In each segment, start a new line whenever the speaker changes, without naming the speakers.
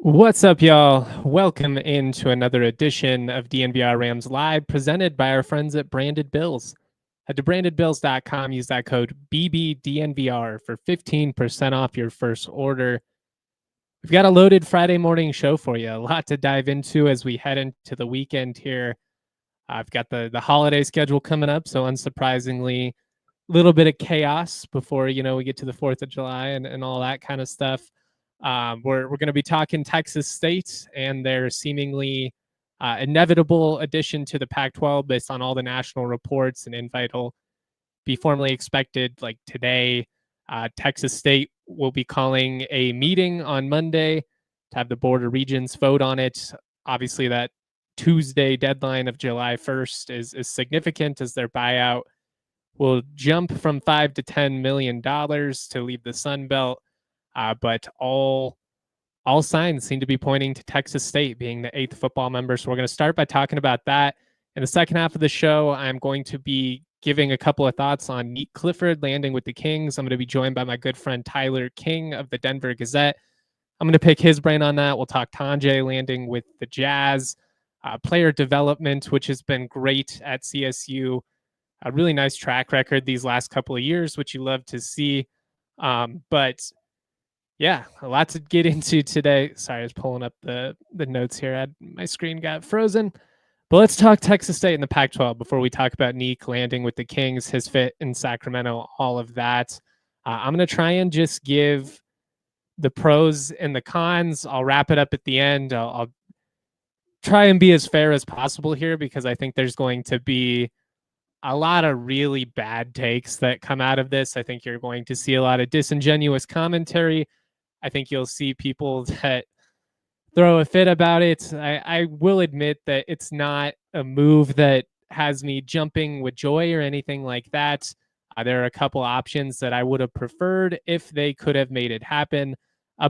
What's up, y'all? Welcome into another edition of DNVR Rams Live, presented by our friends at Branded Bills. Head to brandedbills.com, use that code BBDNVR for 15% off your first order. We've got a loaded Friday morning show for you. A lot to dive into as we head into the weekend here. I've got the holiday schedule coming up, so unsurprisingly, a little bit of chaos before we get to the 4th of July and all that kind of stuff. We're going to be talking Texas State and their seemingly inevitable addition to the Pac-12 based on all the national reports. An invite will be formally expected like today. Texas State will be calling a meeting on Monday to have the Board of Regents vote on it. Obviously, that Tuesday deadline of July 1st is significant, as their buyout will jump from $5 to $10 million to leave the Sun Belt. But all signs seem to be pointing to Texas State being the 8th football member. So we're going to start by talking about that. In the second half of the show, I'm going to be giving a couple of thoughts on Nique Clifford landing with the Kings. I'm going to be joined by my good friend Tyler King of the Denver Gazette. I'm going to pick his brain on that. We'll talk Tanjay landing with the Jazz, player development, which has been great at CSU. A really nice track record these last couple of years, which you love to see. But yeah, a lot to get into today. Sorry, I was pulling up the notes here. My screen got frozen. But let's talk Texas State and the Pac-12 before we talk about Nique landing with the Kings, his fit in Sacramento, all of that. I'm going to try and just give the pros and the cons. I'll wrap it up at the end. I'll try and be as fair as possible here, because I think there's going to be a lot of really bad takes that come out of this. I think you're going to see a lot of disingenuous commentary. I think you'll see people that throw a fit about it. I will admit that it's not a move that has me jumping with joy or anything like that. There are a couple options that I would have preferred if they could have made it happen.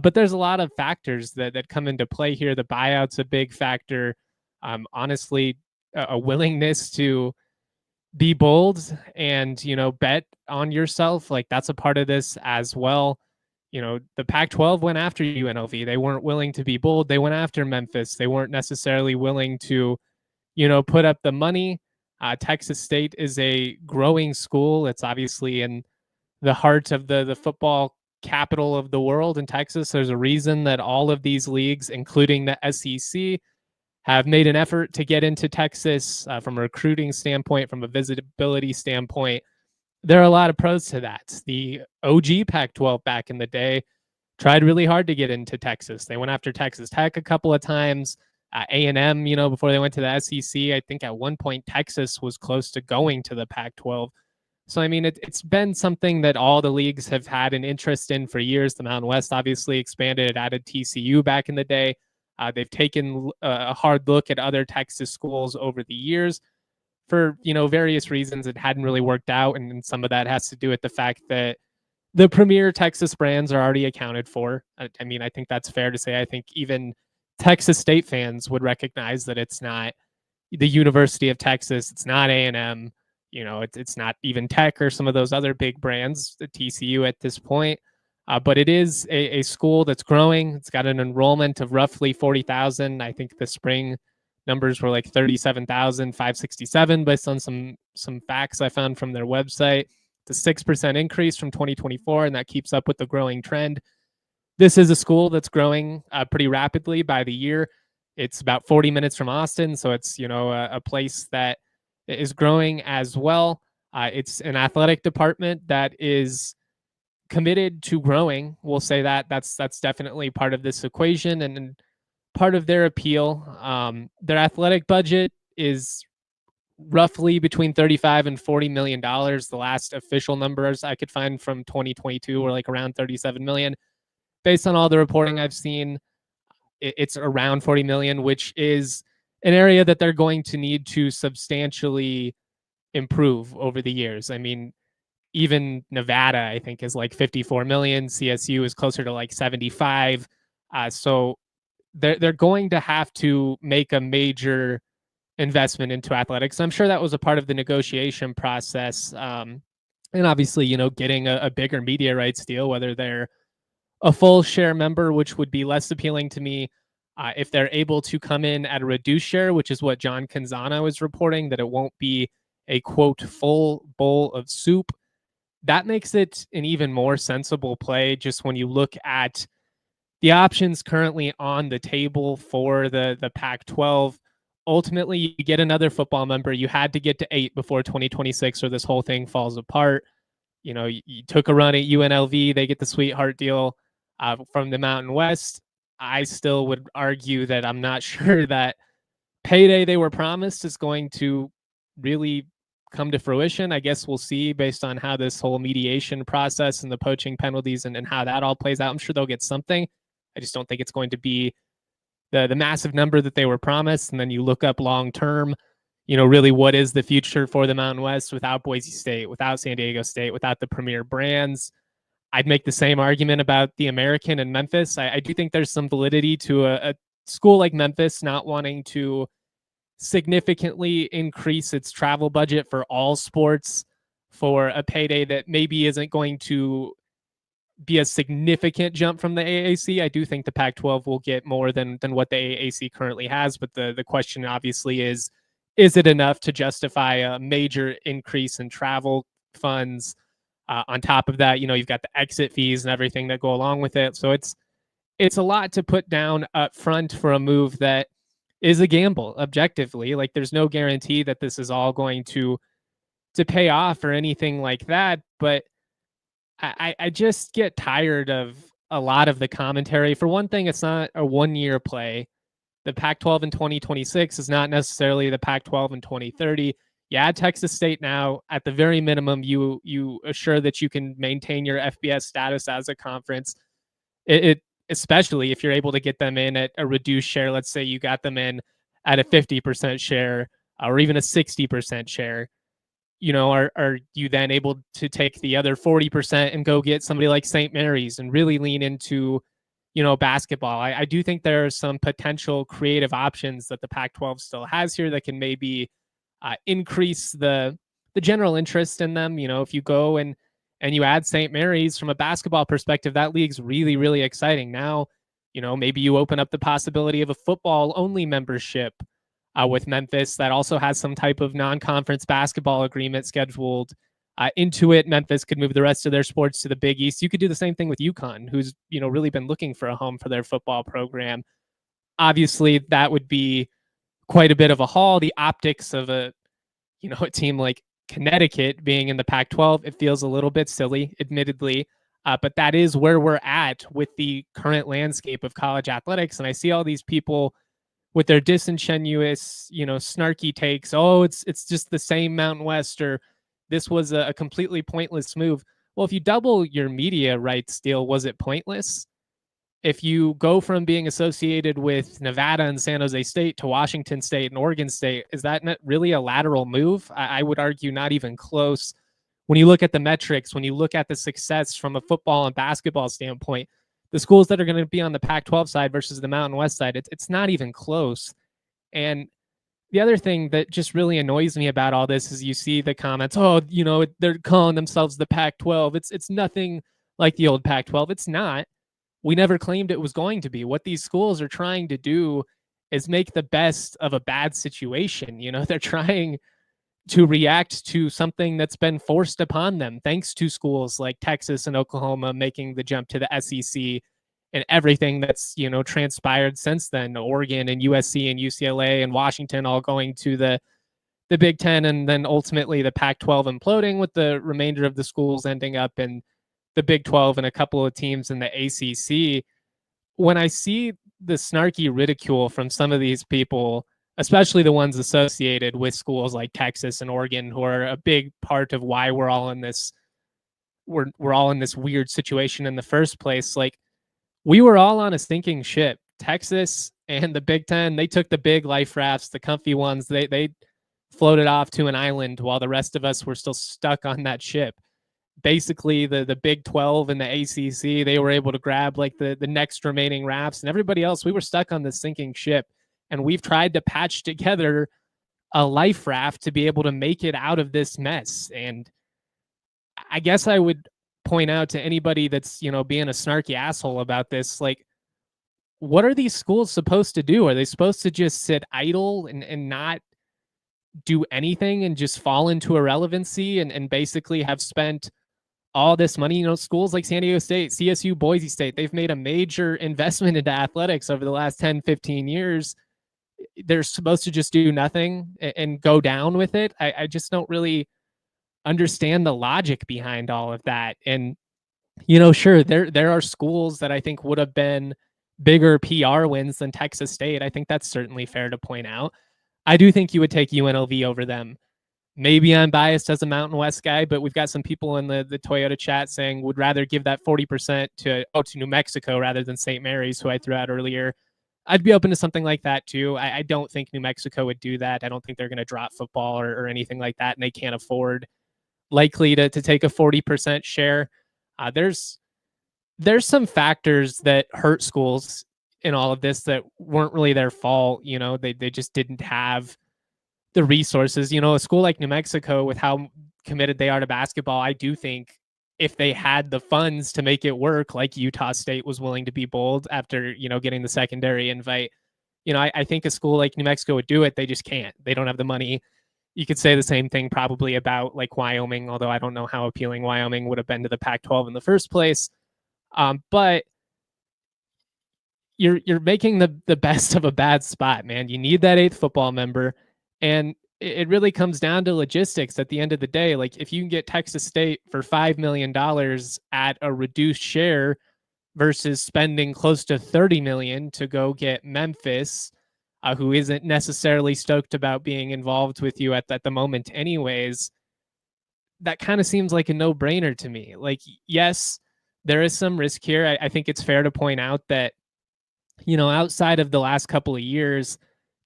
But there's a lot of factors that come into play here. The buyout's a big factor. Honestly, a willingness to be bold and, bet on yourself. Like, that's a part of this as well. The Pac-12 went after UNLV. They weren't willing to be bold. They went after Memphis. They weren't necessarily willing to, put up the money. Texas State is a growing school. It's obviously in the heart of the football capital of the world in Texas. There's a reason that all of these leagues, including the SEC, have made an effort to get into Texas from a recruiting standpoint, from a visitability standpoint. There are a lot of pros to that. The OG Pac-12 back in the day tried really hard to get into Texas. They went after Texas Tech a couple of times. A&M, before they went to the SEC, I think at one point Texas was close to going to the Pac-12. So, I mean, it's been something that all the leagues have had an interest in for years. The Mountain West obviously expanded. It added TCU back in the day. They've taken a hard look at other Texas schools over the years. For various reasons, it hadn't really worked out, and some of that has to do with the fact that the premier Texas brands are already accounted for. I mean, I think that's fair to say. I think even Texas State fans would recognize that it's not the University of Texas, it's not A&M, it's not even Tech or some of those other big brands, the TCU at this point. But it is a school that's growing. It's got an enrollment of roughly 40,000. I think the spring numbers were like 37,567 based on some facts I found from their website. It's a 6% increase from 2024, and that keeps up with the growing trend. This is a school that's growing pretty rapidly by the year. It's about 40 minutes from Austin, so it's a place that is growing as well. It's an athletic department that is committed to growing. We'll say that's definitely part of this equation and part of their appeal. Their athletic budget is roughly between $35 and $40 million. The last official numbers I could find from 2022 were like around $37 million. Based on all the reporting I've seen, it's around $40 million, which is an area that they're going to need to substantially improve over the years. I mean, even Nevada, I think, is like 54 million. CSU is closer to like 75. So they're going to have to make a major investment into athletics. I'm sure that was a part of the negotiation process. And obviously, getting a bigger media rights deal, whether they're a full share member, which would be less appealing to me, If they're able to come in at a reduced share, which is what John Canzano is reporting, that it won't be a quote full bowl of soup, that makes it an even more sensible play. Just when you look at the options currently on the table for the Pac-12, ultimately you get another football member. You had to get to 8 before 2026, or this whole thing falls apart. You took a run at UNLV. They get the sweetheart deal from the Mountain West. I still would argue that I'm not sure that payday they were promised is going to really come to fruition. I guess we'll see based on how this whole mediation process and the poaching penalties and how that all plays out. I'm sure they'll get something. I just don't think it's going to be the massive number that they were promised. And then you look up long term, really what is the future for the Mountain West without Boise State, without San Diego State, without the premier brands. I'd make the same argument about the American and Memphis. I do think there's some validity to a school like Memphis not wanting to significantly increase its travel budget for all sports for a payday that maybe isn't going to be a significant jump from the AAC. I do think the Pac-12 will get more than what the AAC currently has, but the question obviously is it enough to justify a major increase in travel funds? On top of that, you've got the exit fees and everything that go along with it. So it's a lot to put down up front for a move that is a gamble objectively. Like there's no guarantee that this is all going to pay off or anything like that. But I just get tired of a lot of the commentary. For one thing, it's not a 1-year play. The Pac-12 in 2026 is not necessarily the Pac-12 in 2030. You add Texas State now, at the very minimum, you assure that you can maintain your FBS status as a conference. It especially if you're able to get them in at a reduced share. Let's say you got them in at a 50% share or even a 60% share. Are you then able to take the other 40% and go get somebody like St. Mary's and really lean into, basketball? I do think there are some potential creative options that the Pac-12 still has here that can maybe increase the general interest in them. If you go and you add St. Mary's from a basketball perspective, that league's really, really exciting. Now, maybe you open up the possibility of a football only membership with Memphis that also has some type of non-conference basketball agreement scheduled into it. Memphis could move the rest of their sports to the Big East. You could do the same thing with UConn, who's, really been looking for a home for their football program. Obviously, that would be quite a bit of a haul. The optics of a team like Connecticut being in the Pac-12, it feels a little bit silly, admittedly, but that is where we're at with the current landscape of college athletics. And I see all these people with their disingenuous, snarky takes. Oh, it's just the same Mountain West, or this was a completely pointless move. Well, if you double your media rights deal, was it pointless? If you go from being associated with Nevada and San Jose State to Washington State and Oregon State, is that not really a lateral move? I would argue not even close. When you look at the metrics, when you look at the success from a football and basketball standpoint, the schools that are going to be on the Pac-12 side versus the Mountain West side, it's not even close. And the other thing that just really annoys me about all this is you see the comments, oh, they're calling themselves the Pac-12. It's nothing like the old Pac-12. It's not. We never claimed it was going to be. What these schools are trying to do is make the best of a bad situation. They're trying to react to something that's been forced upon them, thanks to schools like Texas and Oklahoma making the jump to the SEC and everything that's, transpired since then. Oregon and USC and UCLA and Washington all going to the Big Ten, and then ultimately the Pac-12 imploding with the remainder of the schools ending up in the Big 12 and a couple of teams in the ACC. When I see the snarky ridicule from some of these people, especially the ones associated with schools like Texas and Oregon, who are a big part of why we're all in this weird situation in the first place. Like, we were all on a sinking ship. Texas and the Big Ten, they took the big life rafts, the comfy ones. They floated off to an island while the rest of us were still stuck on that ship. Basically, the Big 12 and the ACC, they were able to grab like the next remaining rafts, and everybody else, we were stuck on this sinking ship. And we've tried to patch together a life raft to be able to make it out of this mess. And I guess I would point out to anybody that's, being a snarky asshole about this, like, what are these schools supposed to do? Are they supposed to just sit idle and not do anything and just fall into irrelevancy and basically have spent all this money? Schools like San Diego State, CSU, Boise State, they've made a major investment into athletics over the last 10, 15 years. They're supposed to just do nothing and go down with it. I just don't really understand the logic behind all of that. And, sure, there are schools that I think would have been bigger PR wins than Texas State. I think that's certainly fair to point out. I do think you would take UNLV over them. Maybe I'm biased as a Mountain West guy, but we've got some people in the Toyota chat saying would rather give that 40% to New Mexico rather than St. Mary's, who I threw out earlier. I'd be open to something like that too. I don't think New Mexico would do that. I don't think they're going to drop football or anything like that, and they can't afford likely to take a 40% share. There's some factors that hurt schools in all of this that weren't really their fault. They just didn't have the resources. A school like New Mexico, with how committed they are to basketball, I do think if they had the funds to make it work, like Utah State was willing to be bold after, getting the secondary invite, I think a school like New Mexico would do it. They just can't. They don't have the money. You could say the same thing probably about like Wyoming, although I don't know how appealing Wyoming would have been to the Pac-12 in the first place. But you're making the best of a bad spot, man. You need that 8th football member. And it really comes down to logistics at the end of the day. Like, if you can get Texas State for $5 million at a reduced share versus spending close to $30 million to go get Memphis, who isn't necessarily stoked about being involved with you at the moment anyways, that kind of seems like a no-brainer to me. Like, yes, there is some risk here. I think it's fair to point out that, outside of the last couple of years,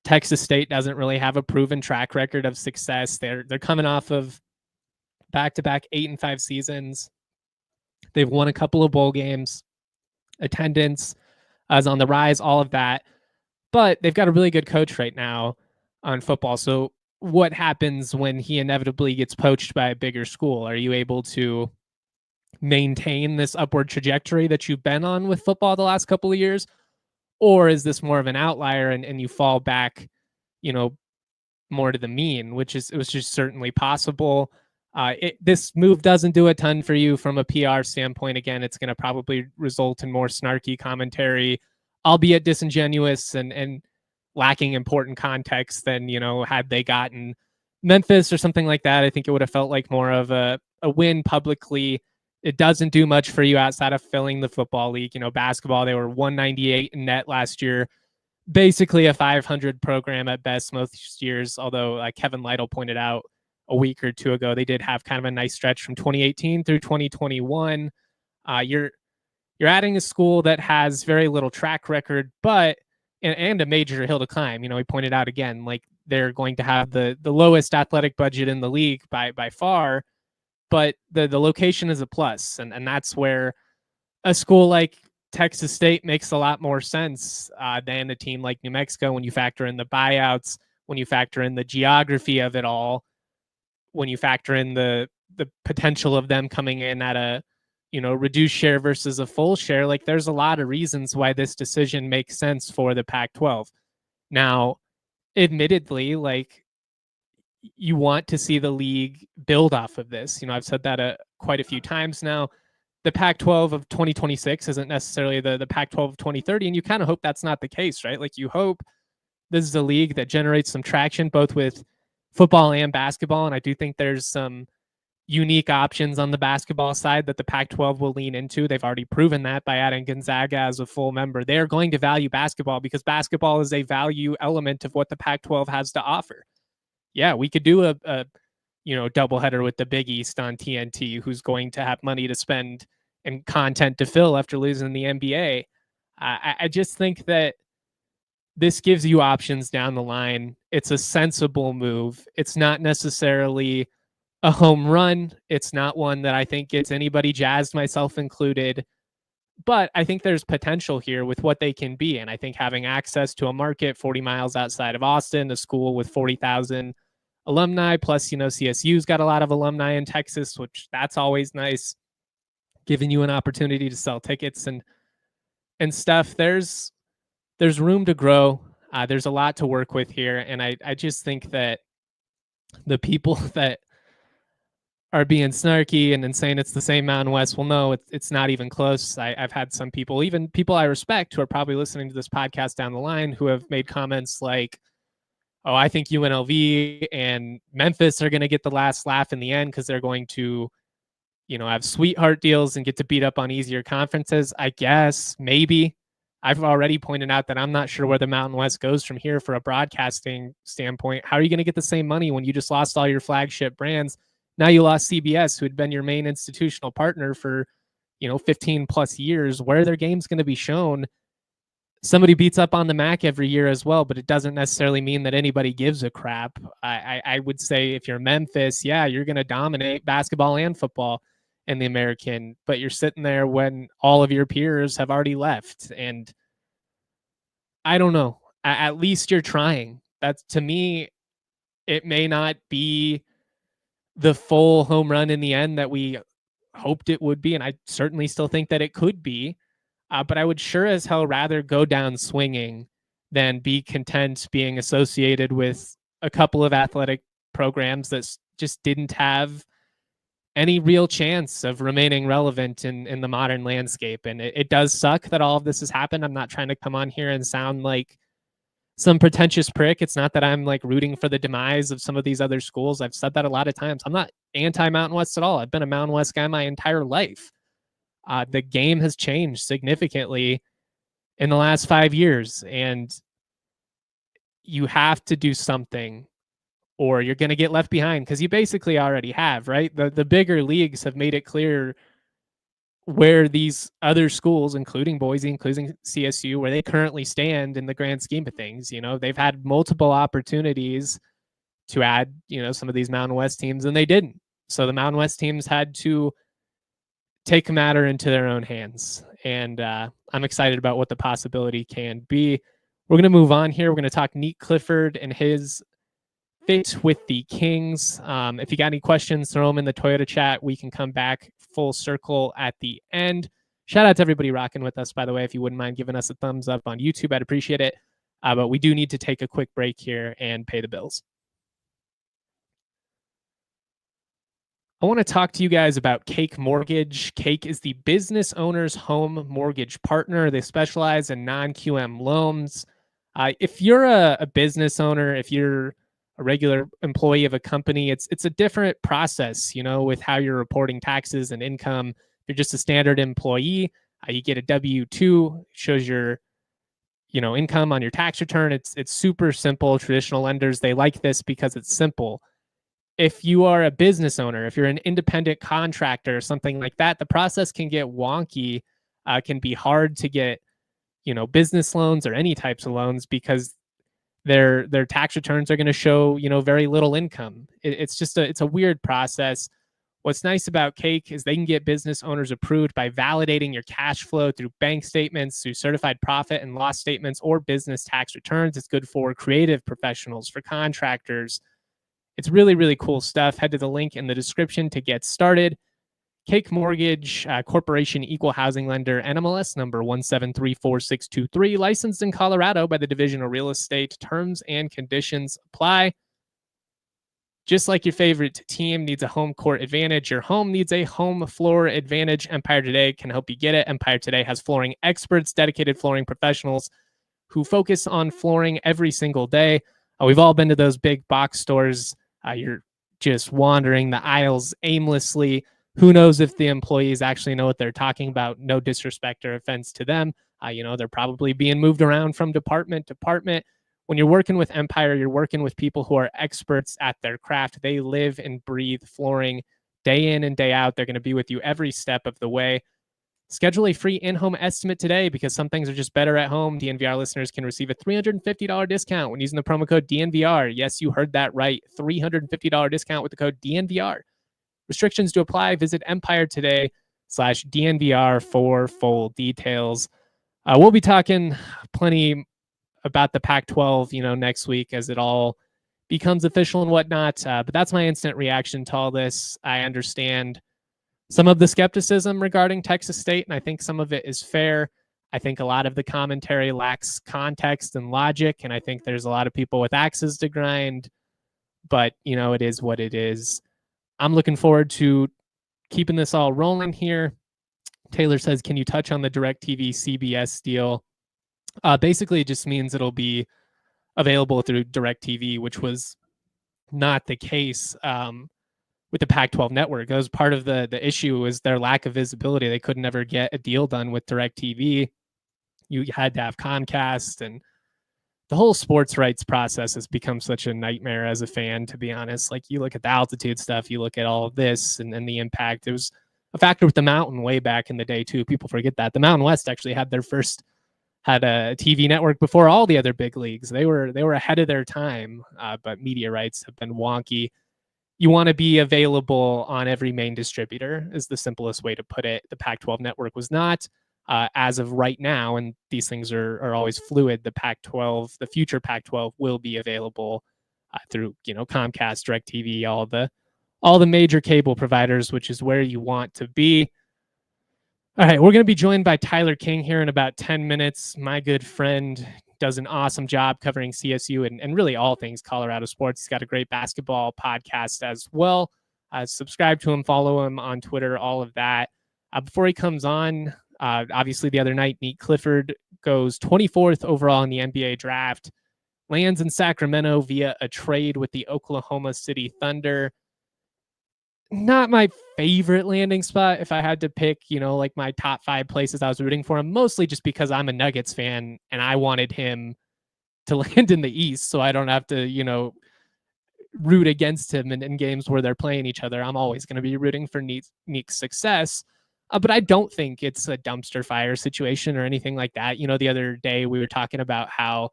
Texas State doesn't really have a proven track record of success. They're coming off of back-to-back 8-5 seasons. They've won a couple of bowl games. Attendance is on the rise, all of that. But they've got a really good coach right now on football. So what happens when he inevitably gets poached by a bigger school? Are you able to maintain this upward trajectory that you've been on with football the last couple of years? Or is this more of an outlier and you fall back, more to the mean, which is just certainly possible. This move doesn't do a ton for you from a PR standpoint. Again, it's going to probably result in more snarky commentary, albeit disingenuous and lacking important context than, had they gotten Memphis or something like that. I think it would have felt like more of a win publicly. It doesn't do much for you outside of filling the football league. Basketball, they were 198 in net last year, basically a 500 program at best most years. Although Kevin Lytle pointed out a week or two ago, they did have kind of a nice stretch from 2018 through 2021. You're adding a school that has very little track record, but and a major hill to climb. He pointed out again, like, they're going to have the lowest athletic budget in the league by far. But the location is a plus, and that's where a school like Texas State makes a lot more sense than a team like New Mexico when you factor in the buyouts, when you factor in the geography of it all, when you factor in the potential of them coming in at a reduced share versus a full share. Like, there's a lot of reasons why this decision makes sense for the Pac-12. Now, admittedly, like, you want to see the league build off of this. I've said that quite a few times now. The Pac-12 of 2026 isn't necessarily the Pac-12 of 2030, and you kind of hope that's not the case, right? Like, you hope this is a league that generates some traction both with football and basketball, and I do think there's some unique options on the basketball side that the Pac-12 will lean into. They've already proven that by adding Gonzaga as a full member. They are going to value basketball because basketball is a value element of what the Pac-12 has to offer. Yeah, we could do a doubleheader with the Big East on TNT, who's going to have money to spend and content to fill after losing the NBA. I just think that this gives you options down the line. It's a sensible move. It's not necessarily a home run. It's not one that I think gets anybody jazzed, myself included. But I think there's potential here with what they can be. And I think having access to a market 40 miles outside of Austin, a school with 40,000 alumni, plus, CSU's got a lot of alumni in Texas, which that's always nice, giving you an opportunity to sell tickets and stuff. There's there's room to grow. There's a lot to work with here. And I just think that the people that are being snarky and saying it's the same Mountain West, well, no, it's not even close. I've had some people, even people I respect, who are probably listening to this podcast down the line, who have made comments like, oh, I think UNLV and Memphis are going to get the last laugh in the end because they're going to, have sweetheart deals and get to beat up on easier conferences. I guess, maybe. I've already pointed out that I'm not sure where the Mountain West goes from here for a broadcasting standpoint. How are you going to get the same money when you just lost all your flagship brands? Now you lost CBS, who had been your main institutional partner for, 15 plus years. Where are their games going to be shown? Somebody beats up on the MAC every year as well, but it doesn't necessarily mean that anybody gives a crap. I would say if you're Memphis, yeah, you're going to dominate basketball and football in the American, but you're sitting there when all of your peers have already left. And I don't know, at least you're trying. That's, to me, it may not be the full home run in the end that we hoped it would be. And I certainly still think that it could be. But I would sure as hell rather go down swinging than be content being associated with a couple of athletic programs that just didn't have any real chance of remaining relevant in the modern landscape. And it does suck that all of this has happened. I'm not trying to come on here and sound like some pretentious prick. It's not that I'm like rooting for the demise of some of these other schools. I've said that a lot of times. I'm not anti-Mountain West at all. I've been a Mountain West guy my entire life. The game has changed significantly in the last 5 years, and you have to do something or you're going to get left behind, because you basically already have, right? The bigger leagues have made it clear where these other schools, including Boise, including CSU, where they currently stand in the grand scheme of things. They've had multiple opportunities to add, some of these Mountain West teams, and they didn't. So the Mountain West teams had to take a matter into their own hands. And I'm excited about what the possibility can be. We're going to move on here. We're going to talk Nique Clifford and his fit with the Kings. If you got any questions, throw them in the Toyota chat. We can come back full circle at the end. Shout out to everybody rocking with us, by the way. If you wouldn't mind giving us a thumbs up on YouTube, I'd appreciate it. But we do need to take a quick break here and pay the bills. I want to talk to you guys about Cake Mortgage. Cake is the business owner's home mortgage partner. They specialize in non-QM loans. If you're a business owner, if you're a regular employee of a company, it's a different process, with how you're reporting taxes and income. If you're just a standard employee, you get a W-2, shows your income on your tax return. It's super simple. Traditional lenders, they like this because it's simple. If you are a business owner, if you're an independent contractor or something like that, the process can get wonky, can be hard to get, business loans or any types of loans, because their tax returns are going to show, very little income. It's a weird process. What's nice about Cake is they can get business owners approved by validating your cash flow through bank statements, through certified profit and loss statements, or business tax returns. It's good for creative professionals, for contractors. It's really, really cool stuff. Head to the link in the description to get started. Cake Mortgage Corporation, equal housing lender, NMLS number 1734623, licensed in Colorado by the Division of Real Estate. Terms and conditions apply. Just like your favorite team needs a home court advantage, your home needs a home floor advantage. Empire Today can help you get it. Empire Today has flooring experts, dedicated flooring professionals who focus on flooring every single day. We've all been to those big box stores. You're just wandering the aisles aimlessly. Who knows if the employees actually know what they're talking about? No disrespect or offense to them. They're probably being moved around from department to department. When you're working with Empire, you're working with people who are experts at their craft. They live and breathe flooring day in and day out. They're going to be with you every step of the way. Schedule a free in-home estimate today, because some things are just better at home. DNVR listeners can receive a $350 discount when using the promo code DNVR. Yes, you heard that right. $350 discount with the code DNVR. Restrictions to apply. Visit EmpireToday.com/DNVR for full details. We'll be talking plenty about the Pac-12, next week as it all becomes official and whatnot. But that's my instant reaction to all this. I understand some of the skepticism regarding Texas State, and I think some of it is fair. I think a lot of the commentary lacks context and logic, and I think there's a lot of people with axes to grind, but, it is what it is. I'm looking forward to keeping this all rolling here. Taylor says, can you touch on the DirecTV CBS deal? Basically, it just means it'll be available through DirecTV, which was not the case with the Pac-12 network. That was part of the issue, was their lack of visibility. They could never get a deal done with DirecTV. You had to have Comcast, and the whole sports rights process has become such a nightmare as a fan, to be honest. Like, you look at the altitude stuff, you look at all of this and the impact. It was a factor with the Mountain way back in the day too. People forget that the Mountain West actually had a TV network before all the other big leagues. They were ahead of their time, but media rights have been wonky. You want to be available on every main distributor is the simplest way to put it. The Pac-12 network was not. As of right now, and these things are always fluid, the Pac-12, the future Pac-12 will be available through, Comcast, DirecTV, all the major cable providers, which is where you want to be. All right, we're going to be joined by Tyler King here in about 10 minutes. My good friend does an awesome job covering CSU and really all things Colorado sports. He's got a great basketball podcast as well. Subscribe to him, follow him on Twitter, all of that. Before he comes on, obviously the other night, Nique Clifford goes 24th overall in the NBA draft, lands in Sacramento via a trade with the Oklahoma City Thunder. Not my favorite landing spot if I had to pick, like my top 5 places I was rooting for him, mostly just because I'm a Nuggets fan and I wanted him to land in the East so I don't have to, root against him in games where they're playing each other. I'm always going to be rooting for Nique's success. But I don't think it's a dumpster fire situation or anything like that. The other day we were talking about how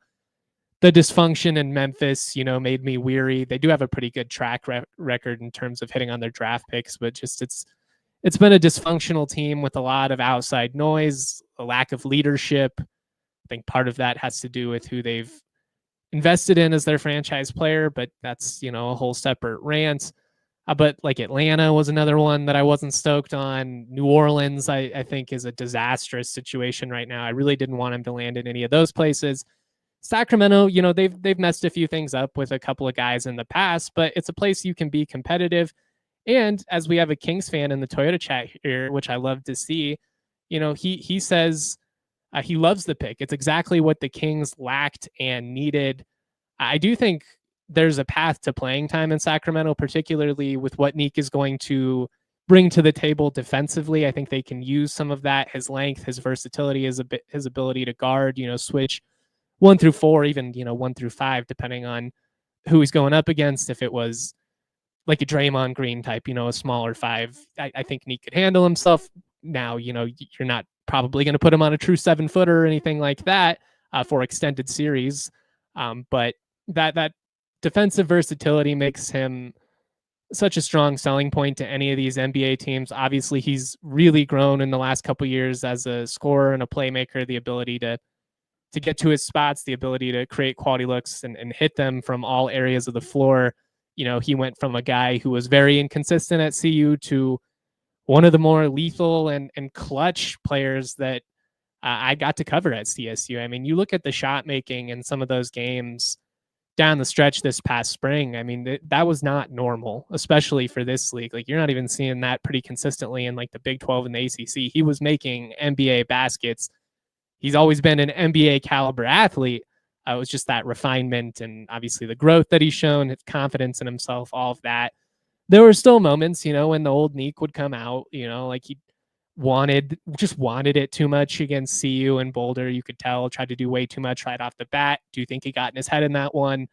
the dysfunction in Memphis, made me weary. They do have a pretty good track record in terms of hitting on their draft picks, but just it's been a dysfunctional team with a lot of outside noise, a lack of leadership. I think part of that has to do with who they've invested in as their franchise player, but that's, a whole separate rant. But like Atlanta was another one that I wasn't stoked on. New Orleans, I think, is a disastrous situation right now. I really didn't want him to land in any of those places. Sacramento, they've messed a few things up with a couple of guys in the past, but it's a place you can be competitive. And as we have a Kings fan in the Toyota chat here, which I love to see, he says he loves the pick. It's exactly what the Kings lacked and needed. I do think there's a path to playing time in Sacramento, particularly with what Nique is going to bring to the table defensively. I think they can use some of that, his length, his versatility, his ability to guard, switch 1 through 4, even, 1 through 5, depending on who he's going up against. If it was like a Draymond Green type, a smaller 5, I think Nique could handle himself. Now, you're not probably going to put him on a true 7-footer or anything like that for extended series. But that defensive versatility makes him such a strong selling point to any of these NBA teams. Obviously, he's really grown in the last couple of years as a scorer and a playmaker, the ability to get to his spots, the ability to create quality looks and hit them from all areas of the floor. He went from a guy who was very inconsistent at CU to one of the more lethal and clutch players that I got to cover at CSU. I mean, you look at the shot making in some of those games down the stretch this past spring. I mean, that was not normal, especially for this league. Like, you're not even seeing that pretty consistently in like the Big 12 and the ACC. He was making NBA baskets. He's always been an NBA caliber athlete. It was just that refinement and obviously the growth that he's shown, his confidence in himself, all of that. There were still moments, when the old Nique would come out, like he wanted it too much against CU and Boulder. You could tell, tried to do way too much right off the bat. Do you think he got in his head in that one?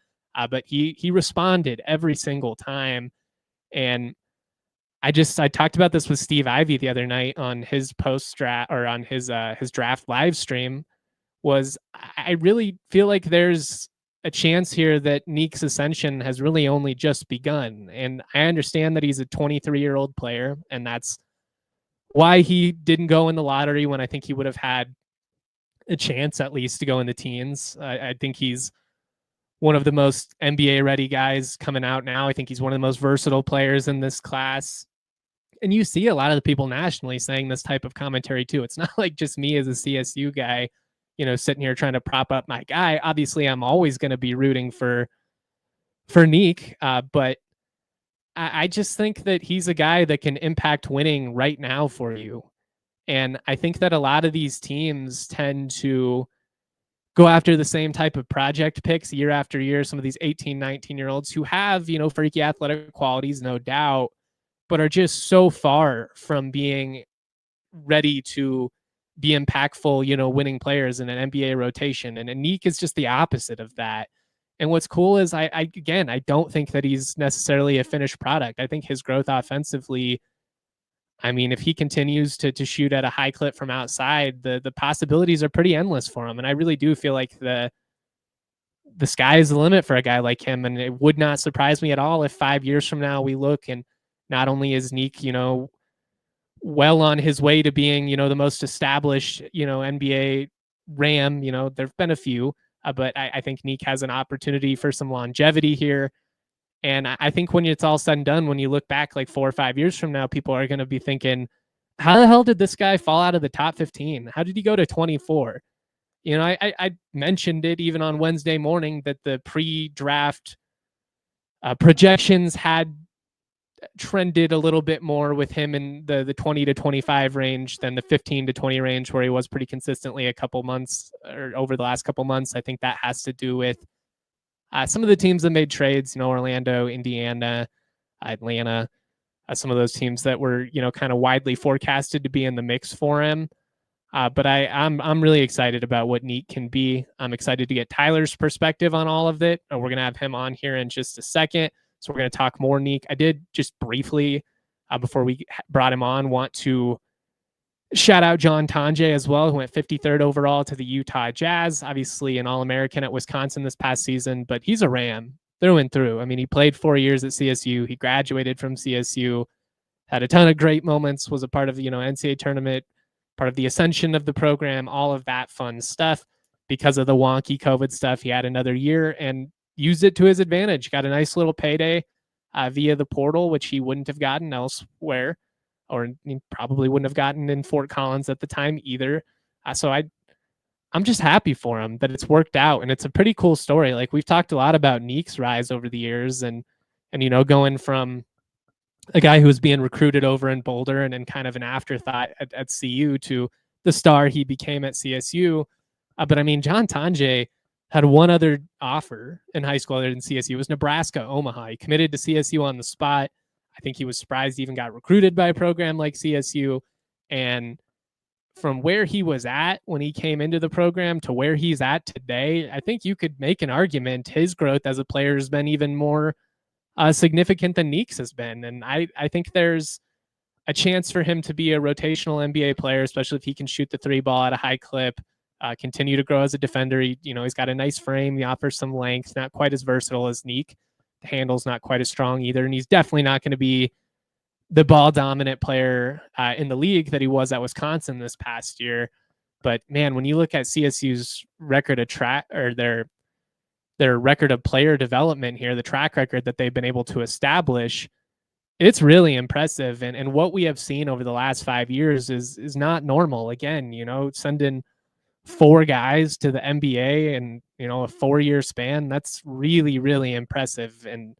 But he responded every single time. And I talked about this with Steve Ivey the other night on his post draft or on his draft live stream. Was I really feel like there's a chance here that Nique's ascension has really only just begun. And I understand that he's a 23-year-old player, and that's why he didn't go in the lottery when I think he would have had a chance at least to go in the teens. I think he's one of the most NBA ready guys coming out now. I think he's one of the most versatile players in this class. and you see a lot of the people nationally saying this type of commentary too. It's not like just me as a CSU guy, sitting here trying to prop up my guy. Obviously, I'm always going to be rooting for Nique, but I just think that he's a guy that can impact winning right now for you. And I think that a lot of these teams tend to go after the same type of project picks year after year. Some of these 18, 19-year-olds who have, freaky athletic qualities, no doubt, but are just so far from being ready to be impactful, winning players in an NBA rotation. And Nique is just the opposite of that. And what's cool is I don't think that he's necessarily a finished product. I think his growth offensively, I mean, if he continues to shoot at a high clip from outside, the possibilities are pretty endless for him. And I really do feel like the sky is the limit for a guy like him. And it would not surprise me at all if 5 years from now we look and not only is Nique, well on his way to being, the most established, NBA Ram, there've been a few, but I think Nique has an opportunity for some longevity here. And I think when it's all said and done, when you look back like 4 or 5 years from now, people are going to be thinking, how the hell did this guy fall out of the top 15? How did he go to 24? I mentioned it even on Wednesday morning that the pre-draft projections had trended a little bit more with him in the 20 to 25 range than the 15 to 20 range where he was pretty consistently a couple months or over the last couple months. I think that has to do with some of the teams that made trades, Orlando, Indiana, Atlanta, some of those teams that were, kind of widely forecasted to be in the mix for him. But I'm really excited about what Nique can be. I'm excited to get Tyler's perspective on all of it. We're going to have him on here in just a second. So we're going to talk more Nique. I did just briefly, before we brought him on, want to shout out John Tonje as well, who went 53rd overall to the Utah Jazz. Obviously an All-American at Wisconsin this past season, but he's a Ram through and through. I mean, he played 4 years at CSU. He graduated from CSU, had a ton of great moments, was a part of the NCAA tournament, part of the ascension of the program, all of that fun stuff. Because of the wonky COVID stuff, he had another year and used it to his advantage. Got a nice little payday via the portal, which he wouldn't have gotten elsewhere, or he probably wouldn't have gotten in Fort Collins at the time either. So I'm just happy for him that it's worked out, and it's a pretty cool story. Like, we've talked a lot about Nique's rise over the years, and going from a guy who was being recruited over in Boulder and kind of an afterthought at CU to the star he became at CSU. But I mean, John Tonje had one other offer in high school other than CSU. It was Nebraska, Omaha. He committed to CSU on the spot. I think he was surprised he even got recruited by a program like CSU. And from where he was at when he came into the program to where he's at today, I think you could make an argument his growth as a player has been even more significant than Nique's has been. And I think there's a chance for him to be a rotational NBA player, especially if he can shoot the three ball at a high clip, continue to grow as a defender. He's got a nice frame. He offers some length, not quite as versatile as Nique. The handle's not quite as strong either. And he's definitely not going to be the ball dominant player in the league that he was at Wisconsin this past year. But man, when you look at CSU's record of their record of player development here, the track record that they've been able to establish, it's really impressive. And what we have seen over the last 5 years is not normal. Again, sending 4 guys to the NBA in, a 4-year span, that's really, really impressive. And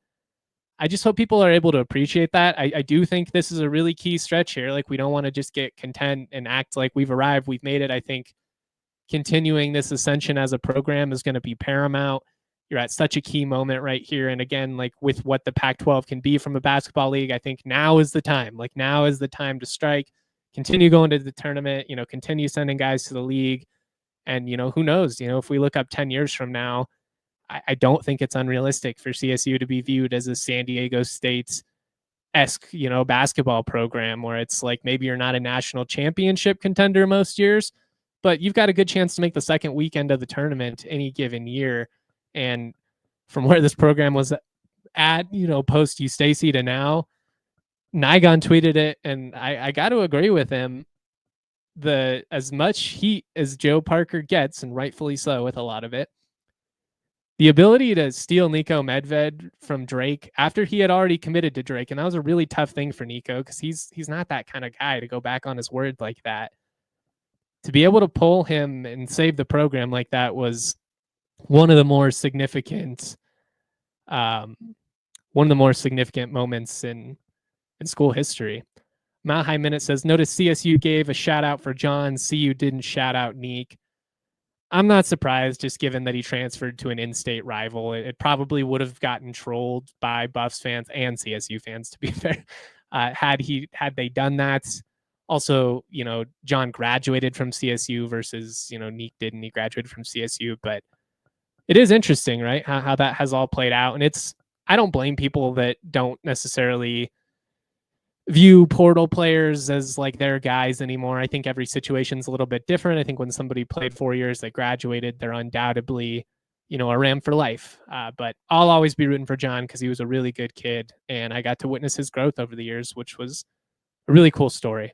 I just hope people are able to appreciate that. I do think this is a really key stretch here. Like, we don't want to just get content and act like we've arrived, we've made it. I think continuing this ascension as a program is going to be paramount. You're at such a key moment right here. And again, like with what the Pac-12 can be from a basketball league, I think now is the time. Like, now is the time to strike, continue going to the tournament, continue sending guys to the league. And, who knows, if we look up 10 years from now, I don't think it's unrealistic for CSU to be viewed as a San Diego State-esque, basketball program where it's like maybe you're not a national championship contender most years, but you've got a good chance to make the second weekend of the tournament any given year. And from where this program was at, post Stacy to now, Nigon tweeted it, and I got to agree with him. As much heat as Joe Parker gets, and rightfully so with a lot of it, the ability to steal Nico Medved from Drake after he had already committed to Drake, and that was a really tough thing for Nico because he's not that kind of guy to go back on his word like that. To be able to pull him and save the program like that was one of the more significant moments in school history. Mile High Minute says, notice CSU gave a shout out for John. CU didn't shout out Nique. I'm not surprised, just given that he transferred to an in-state rival. It probably would have gotten trolled by Buffs fans and CSU fans, to be fair, had they done that. Also, John graduated from CSU versus, Nique didn't. He graduated from CSU, but it is interesting, right? How that has all played out. And I don't blame people that don't necessarily view portal players as like their guys anymore. I think every situation's a little bit different. I think when somebody played 4 years, they graduated, they're undoubtedly, a Ram for life. But I'll always be rooting for John because he was a really good kid, and I got to witness his growth over the years, which was a really cool story.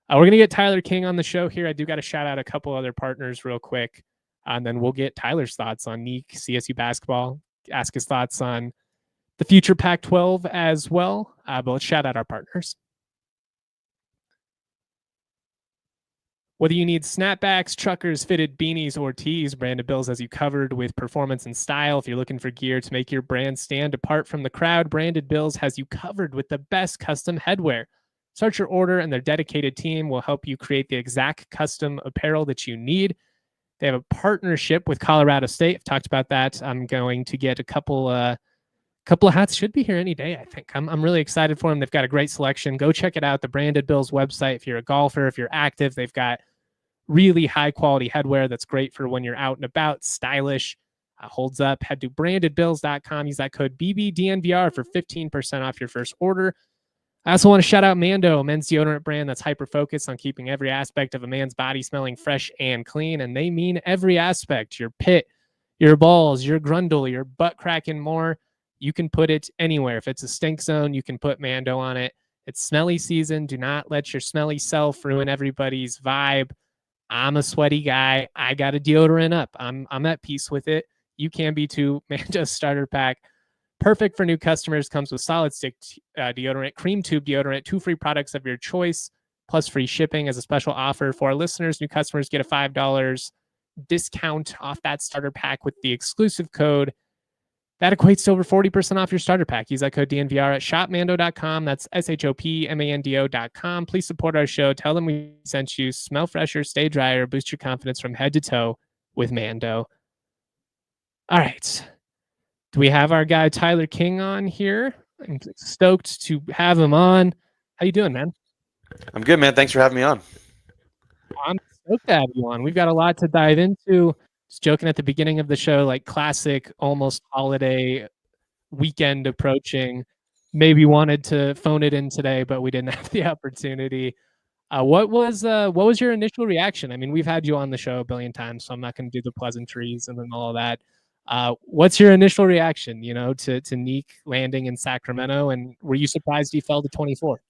We're going to get Tyler King on the show here. I do got to shout out a couple other partners real quick, and then we'll get Tyler's thoughts on Nique, CSU basketball, ask his thoughts on the future Pac-12 as well. But let's shout out our partners. Whether you need snapbacks, truckers, fitted beanies, or tees, Branded Bills has you covered with performance and style. If you're looking for gear to make your brand stand apart from the crowd, Branded Bills has you covered with the best custom headwear. Start your order, and their dedicated team will help you create the exact custom apparel that you need. They have a partnership with Colorado State. I've talked about that. I'm going to get a couple of hats. Should be here any day, I think. I'm really excited for them. They've got a great selection. Go check it out, the Branded Bills website. If you're a golfer, if you're active, they've got really high quality headwear that's great for when you're out and about, stylish, holds up. Head to brandedbills.com. Use that code BBDNVR for 15% off your first order. I also want to shout out Mando, a men's deodorant brand that's hyper-focused on keeping every aspect of a man's body smelling fresh and clean, and they mean every aspect. Your pit, your balls, your grundle, your butt crack, and more. You can put it anywhere. If it's a stink zone, you can put Mando on it. It's smelly season. Do not let your smelly self ruin everybody's vibe. I'm a sweaty guy. I got a deodorant up. I'm at peace with it. You can be too. Mando's starter pack. Perfect for new customers. Comes with solid stick deodorant, cream tube deodorant, 2 free products of your choice, plus free shipping as a special offer for our listeners. New customers get a $5 discount off that starter pack with the exclusive code. That equates to over 40% off your starter pack. Use that code DNVR at shopmando.com. That's SHOPMANDO.com. Please support our show. Tell them we sent you. Smell fresher, stay drier, boost your confidence from head to toe with Mando. All right. Do we have our guy Tyler King on here? I'm stoked to have him on. How you doing, man?
I'm good, man. Thanks for having me on.
I'm stoked to have you on. We've got a lot to dive into. Just joking at the beginning of the show, like classic, almost holiday weekend approaching. Maybe wanted to phone it in today, but we didn't have the opportunity. What was your initial reaction? I mean, we've had you on the show a billion times, so I'm not going to do the pleasantries and then all of that. What's your initial reaction, to Nique landing in Sacramento, and were you surprised he fell to 24?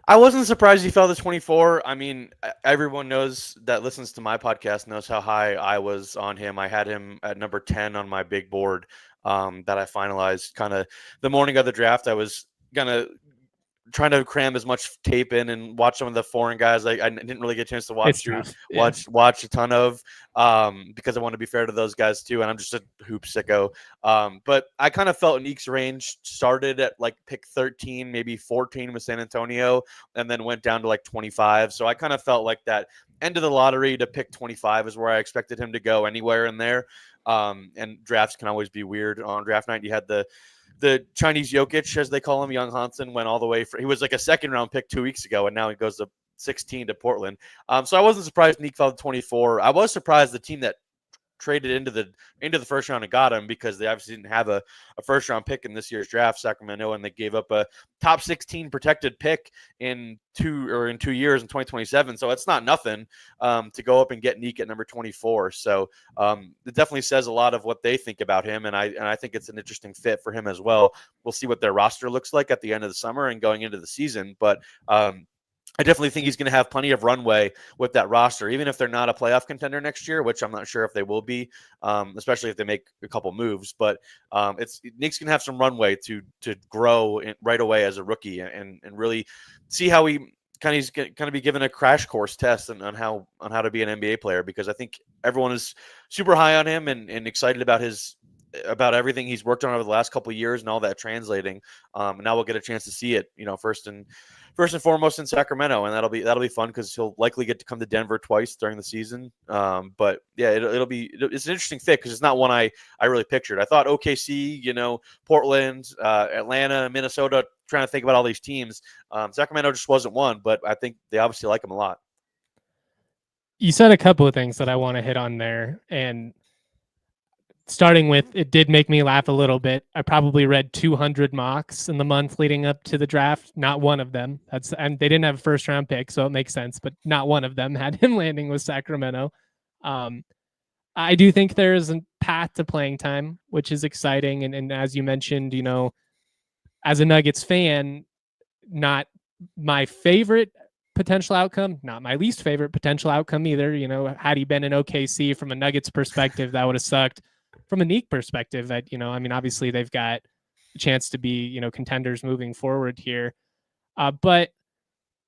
I wasn't surprised he fell to 24. I mean, everyone knows that listens to my podcast knows how high I was on him. I had him at number 10 on my big board that I finalized kind of the morning of the draft. I was gonna trying to cram as much tape in and watch some of the foreign guys. I didn't really get a chance to watch watch a ton of because I want to be fair to those guys too. And I'm just a hoop sicko. But I kind of felt Nique's range started at like pick 13, maybe 14 with San Antonio, and then went down to like 25. So I kind of felt like that end of the lottery to pick 25 is where I expected him to go anywhere in there. And drafts can always be weird. On draft night, you had the Chinese Jokic, as they call him, Young Hansen, went all the way. He was like a second-round pick 2 weeks ago, and now he goes to 16 to Portland. So I wasn't surprised Nique fell to 24. I was surprised the team that traded into the first round and got him, because they obviously didn't have a first-round pick in this year's draft, Sacramento, and they gave up a top 16 protected pick in 2 years in 2027. So it's not nothing to go up and get Nique at number 24. So it definitely says a lot of what they think about him, and I think it's an interesting fit for him as well. We'll see what their roster looks like at the end of the summer and going into the season, but I definitely think he's going to have plenty of runway with that roster, even if they're not a playoff contender next year, which I'm not sure if they will be, especially if they make a couple moves. But Nique's going to have some runway to grow right away as a rookie and really see how he's going to be given a crash course test on how to be an NBA player, because I think everyone is super high on him and excited about everything he's worked on over the last couple of years and all that translating. And now we'll get a chance to see it, first and foremost in Sacramento, and that'll be fun because he'll likely get to come to Denver twice during the season. But yeah, it's an interesting fit because it's not one I really pictured. I thought OKC, Portland, Atlanta, Minnesota, trying to think about all these teams. Sacramento just wasn't one, but I think they obviously like him a lot.
You said a couple of things that I want to hit on there, and starting with, it did make me laugh a little bit. I probably read 200 mocks in the month leading up to the draft. Not one of them. And they didn't have a first round pick, so it makes sense. But not one of them had him landing with Sacramento. I do think there's a path to playing time, which is exciting. And as you mentioned, as a Nuggets fan, not my favorite potential outcome, not my least favorite potential outcome either. Had he been in OKC from a Nuggets perspective, that would have sucked. From a Nique perspective, that obviously they've got a chance to be contenders moving forward here. But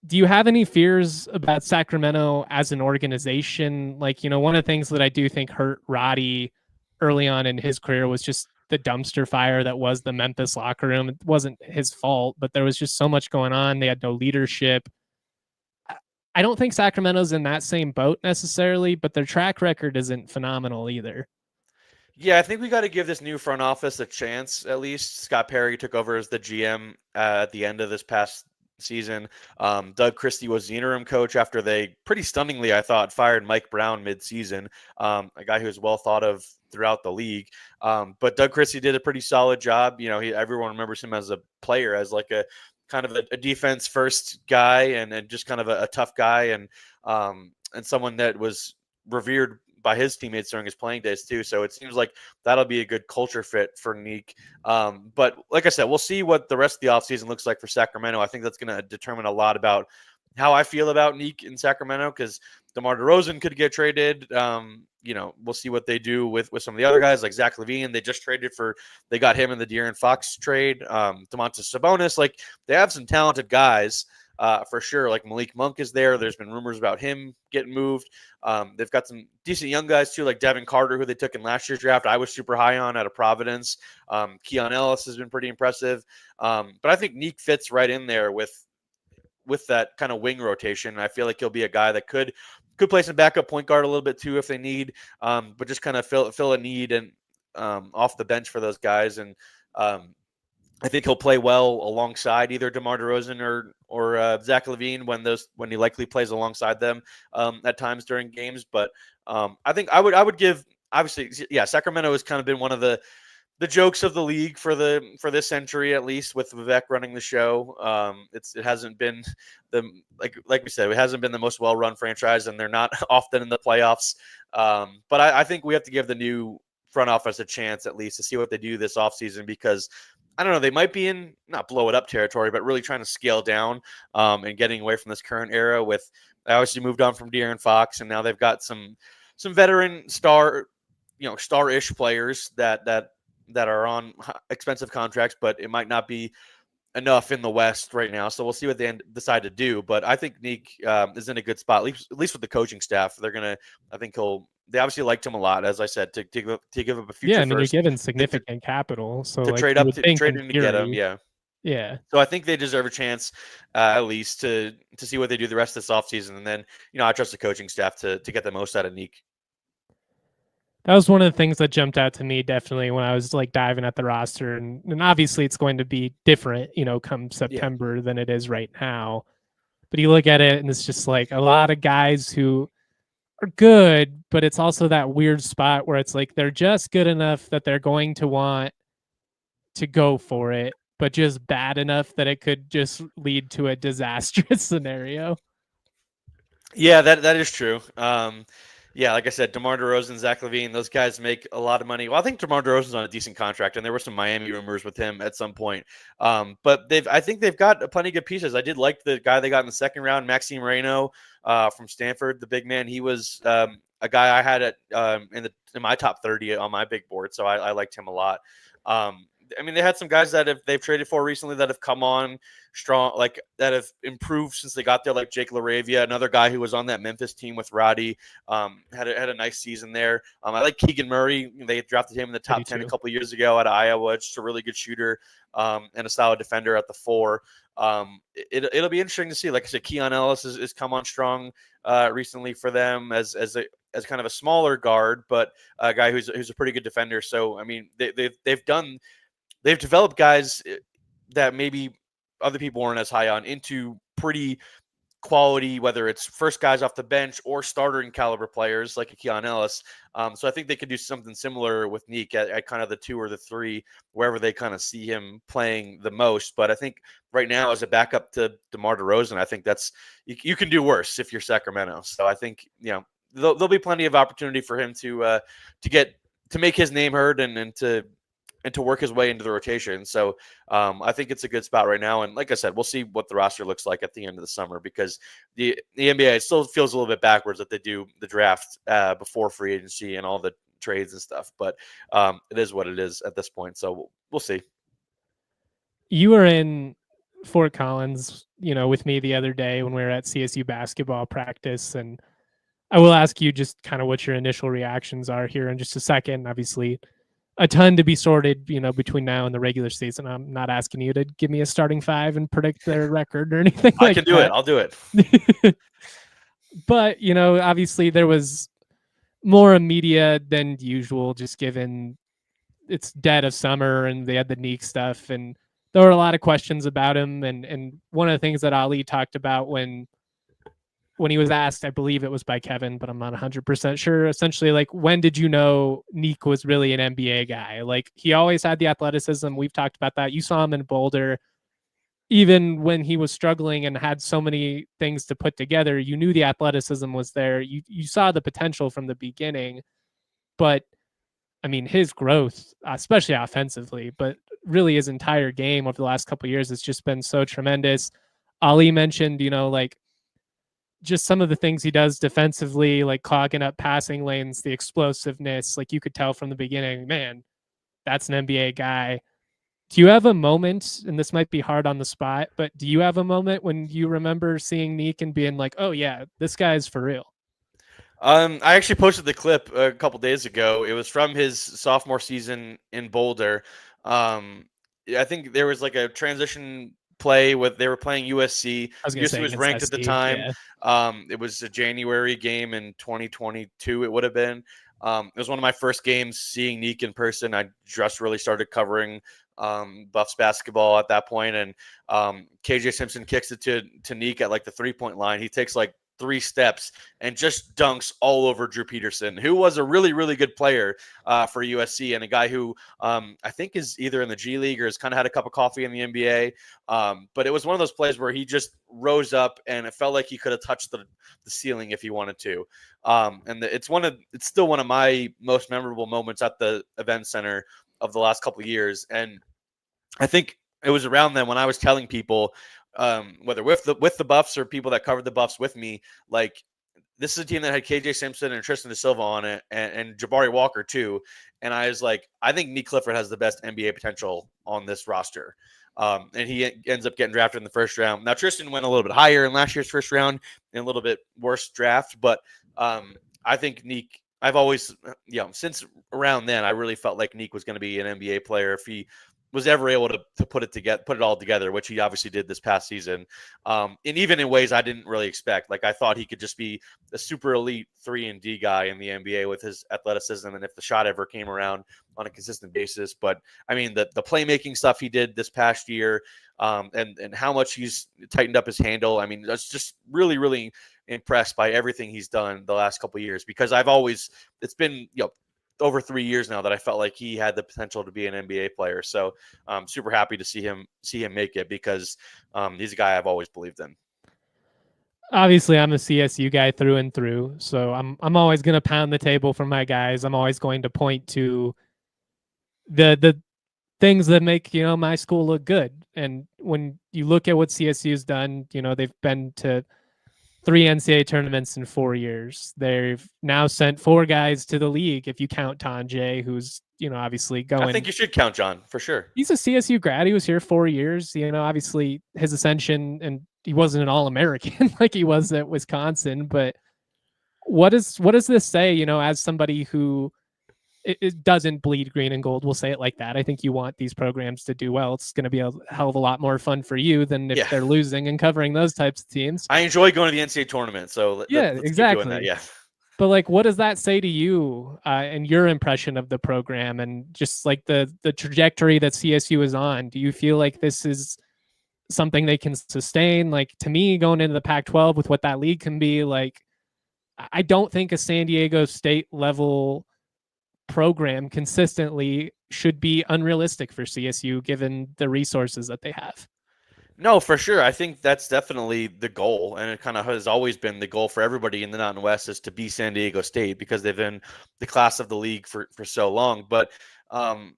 do you have any fears about Sacramento as an organization? One of the things that I do think hurt Roddy early on in his career was just the dumpster fire that was the Memphis locker room. It wasn't his fault, but there was just so much going on. They had no leadership. I don't think Sacramento's in that same boat necessarily, but their track record isn't phenomenal either.
Yeah, I think we got to give this new front office a chance, at least. Scott Perry took over as the GM at the end of this past season. Doug Christie was the interim coach after they pretty stunningly, I thought, fired Mike Brown mid-season, a guy who was well thought of throughout the league. But Doug Christie did a pretty solid job. Everyone remembers him as a player, as like a kind of a defense first guy and just kind of a tough guy and someone that was revered by his teammates during his playing days too. So it seems like that'll be a good culture fit for Nique. But like I said, we'll see what the rest of the offseason looks like for Sacramento. I think that's going to determine a lot about how I feel about Nique in Sacramento, because DeMar DeRozan could get traded. We'll see what they do with some of the other guys like Zach LaVine. They got him in the De'Aaron Fox trade. Domantas Sabonis, they have some talented guys. For sure. Like Malik Monk is there. There's been rumors about him getting moved. They've got some decent young guys too, like Devin Carter, who they took in last year's draft. I was super high on out of Providence. Keon Ellis has been pretty impressive. But I think Nique fits right in there with that kind of wing rotation. I feel like he'll be a guy that could play some backup point guard a little bit too if they need, but just kind of fill a need and off the bench for those guys. And I think he'll play well alongside either DeMar DeRozan or Zach LaVine when he likely plays alongside them at times during games. But I think I would give, obviously, yeah, Sacramento has kind of been one of the jokes of the league for this century, at least with Vivek running the show. It hasn't been like we said, it hasn't been the most well-run franchise, and they're not often in the playoffs. But I think we have to give the new front office a chance at least to see what they do this offseason, because I don't know, they might be in not blow it up territory, but really trying to scale down and getting away from this current era. With I obviously moved on from De'Aaron Fox, and now they've got some veteran star-ish players that are on expensive contracts, but it might not be enough in the West right now. So we'll see what they decide to do. But I think Nique is in a good spot, at least with the coaching staff. They obviously liked him a lot, as I said, to give up a future.
Yeah, I mean, you're given significant capital, so
to trade up to trade him to get him. Yeah.
Yeah.
So I think they deserve a chance, at least to see what they do the rest of this offseason. And then, I trust the coaching staff to get the most out of Nique.
That was one of the things that jumped out to me definitely when I was diving at the roster, and obviously it's going to be different, come September than it is right now. But you look at it and it's just a lot of guys who are good, but it's also that weird spot where it's they're just good enough that they're going to want to go for it, but just bad enough that it could just lead to a disastrous scenario.
Yeah, that is true. Yeah, like I said, DeMar DeRozan, Zach LaVine, those guys make a lot of money. Well, I think DeMar DeRozan's on a decent contract, and there were some Miami rumors with him at some point. But I think they've got plenty of good pieces. I did like the guy they got in the second round, Maxime Moreno from Stanford, the big man. He was a guy I had in my top 30 on my big board, so I liked him a lot. I mean, they had some guys that they've traded for recently that have come on strong, like that have improved since they got there, like Jake LaRavia, another guy who was on that Memphis team with Roddy, had a nice season there. I like Keegan Murray. They drafted him in the top 10 a couple of years ago out of Iowa. Just a really good shooter and a solid defender at the 4. It'll be interesting to see. Like I said, Keon Ellis has come on strong recently for them as kind of a smaller guard, but a guy who's a pretty good defender. So I mean, they've developed guys that maybe other people weren't as high on into pretty quality, whether it's first guys off the bench or starter caliber players like a Keon Ellis. So I think they could do something similar with Nique at kind of the 2 or the 3, wherever they kind of see him playing the most. But I think right now, as a backup to DeMar DeRozan, I think that's you can do worse if you're Sacramento. So I think there'll be plenty of opportunity for him to make his name heard and to work his way into the rotation. So I think it's a good spot right now. And like I said, we'll see what the roster looks like at the end of the summer, because the NBA still feels a little bit backwards that they do the draft before free agency and all the trades and stuff. But it is what it is at this point. So we'll see.
You were in Fort Collins, with me the other day when we were at CSU basketball practice, and I will ask you just kind of what your initial reactions are here in just a second. Obviously, a ton to be sorted, between now and the regular season. I'm not asking you to give me a starting 5 and predict their record or anything like that.
I can do it. I'll do it.
But, obviously there was more media than usual, just given it's dead of summer and they had the Nique stuff. And there were a lot of questions about him. And one of the things that Ali talked about when he was asked, I believe it was by Kevin, but I'm not 100% sure, essentially, like, when did you know Nique was really an NBA guy? Like, he always had the athleticism. We've talked about that. You saw him in Boulder. Even when he was struggling and had so many things to put together, you knew the athleticism was there. You saw the potential from the beginning. But, I mean, his growth, especially offensively, but really his entire game over the last couple of years has just been so tremendous. Ali mentioned, like, just some of the things he does defensively, like clogging up passing lanes, the explosiveness, like you could tell from the beginning, man, that's an NBA guy. Do you have a moment, and this might be hard on the spot, but do you have a moment when you remember seeing Nique and being like, oh yeah, this guy's for real?
I actually posted the clip a couple days ago. It was from his sophomore season in Boulder. I think there was like a transition play with they were playing USC. USC was ranked at the time. Yeah. It was a January game in 2022. It would have been. It was one of my first games seeing Nique in person. I just really started covering Buffs basketball at that point, and KJ Simpson kicks it to Nique at like the 3-point line. He takes like 3 steps and just dunks all over Drew Peterson, who was a really, really good player for USC, and a guy who I think is either in the G League or has kind of had a cup of coffee in the NBA. But it was one of those plays where he just rose up and it felt like he could have touched the ceiling if he wanted to. And it's still one of my most memorable moments at the event center of the last couple of years. And I think it was around then when I was telling people, whether with the Buffs or people that covered the Buffs with me, like, this is a team that had KJ Simpson and Tristan Da Silva on it, and Jabari Walker too. And I was like, I think Nique Clifford has the best NBA potential on this roster. And he ends up getting drafted in the first round. Now, Tristan went a little bit higher in last year's first round and a little bit worse draft, but I think Nique, I've always, since around then, I really felt like Nique was going to be an NBA player if he was ever able to put it all together, which he obviously did this past season. And even in ways I didn't really expect. Like, I thought he could just be a super elite 3-and-D guy in the NBA with his athleticism, and if the shot ever came around on a consistent basis. But I mean, the playmaking stuff he did this past year, and how much he's tightened up his handle. I mean, that's just really, really impressed by everything he's done the last couple of years, because it's been, over 3 years now that I felt like he had the potential to be an NBA player. So I'm super happy to see him make it, because he's a guy I've always believed in.
Obviously I'm a CSU guy through and through, so I'm always going to pound the table for my guys. I'm always going to point to the things that make, my school look good. And when you look at what CSU's done, they've been to 3 NCAA tournaments in 4 years. They've now sent 4 guys to the league, if you count Tanjay, who's, obviously
I
going.
think you should count John for sure.
He's a CSU grad. He was here 4 years. Obviously his ascension, and he wasn't an All-American like he was at Wisconsin. But what does this say, as somebody who it doesn't bleed green and gold? We'll say it like that. I think you want these programs to do well. It's going to be a hell of a lot more fun for you than if they're losing and covering those types of teams.
I enjoy going to the NCAA tournament, so let's
exactly.
keep doing that. Yeah.
But like, what does that say to you and your impression of the program, and just like the trajectory that CSU is on? Do you feel like this is something they can sustain? Like, to me, going into the Pac-12 with what that league can be, like, I don't think a San Diego State level program consistently should be unrealistic for CSU given the resources that they have.
No, for sure. I think that's definitely the goal, and it kind of has always been the goal for everybody in the Mountain West, is to be San Diego State, because they've been the class of the league for so long. But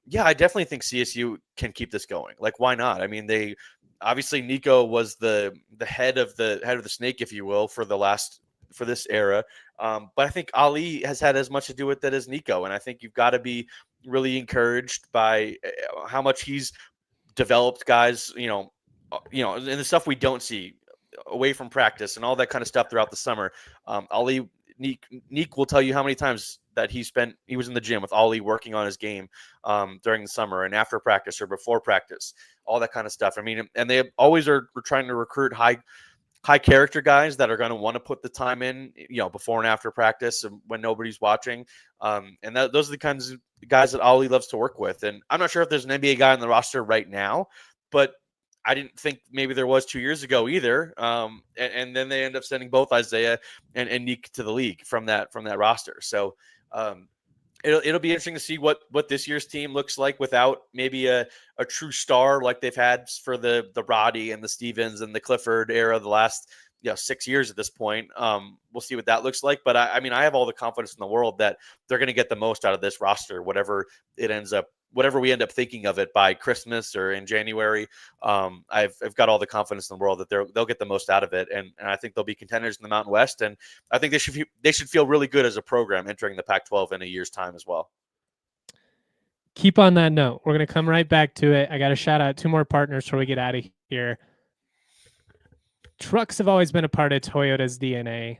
yeah, I definitely think CSU can keep this going. Like, why not? I mean, they obviously, Nico was the head of the snake, if you will, for this era. But I think Ali has had as much to do with that as Nico, and I think you've got to be really encouraged by how much he's developed guys. And the stuff we don't see away from practice and all that kind of stuff throughout the summer. Ali Nique will tell you how many times that he was in the gym with Ali working on his game during the summer and after practice or before practice, all that kind of stuff. I mean, and they always are trying to recruit high character guys that are going to want to put the time in, before and after practice and when nobody's watching. And those are the kinds of guys that Ali loves to work with. And I'm not sure if there's an NBA guy on the roster right now, but I didn't think maybe there was 2 years ago either. And then they end up sending both Isaiah and Nique to the league from that roster. So it'll be interesting to see what this year's team looks like without maybe a true star like they've had for the Roddy and the Stevens and the Clifford era the last 6 years at this point. We'll see what that looks like. But I mean, I have all the confidence in the world that they're going to get the most out of this roster, whatever we end up thinking of it by Christmas or in January. I've got all the confidence in the world that they'll get the most out of it, and I think they'll be contenders in the Mountain West, and I think they should feel really good as a program entering the Pac-12 in a year's time as well.
Keep on that note. We're going to come right back to it. I got to shout out 2 more partners before we get out of here. Trucks have always been a part of Toyota's DNA.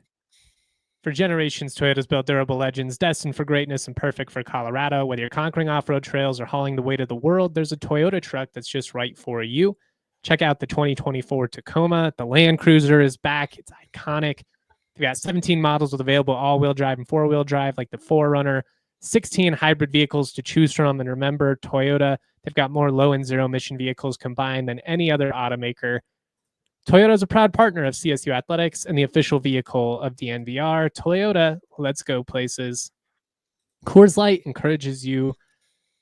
For generations, Toyota's built durable legends destined for greatness and perfect for Colorado. Whether you're conquering off-road trails or hauling the weight of the world, there's a Toyota truck that's just right for you. Check out the 2024 Tacoma. The Land Cruiser is back. It's iconic. They've got 17 models with available all-wheel drive and four-wheel drive, like the 4Runner. 16 hybrid vehicles to choose from. And remember, Toyota, they've got more low and zero emission vehicles combined than any other automaker. Toyota is a proud partner of CSU Athletics and the official vehicle of DNVR. Toyota, let's go places. Coors Light encourages you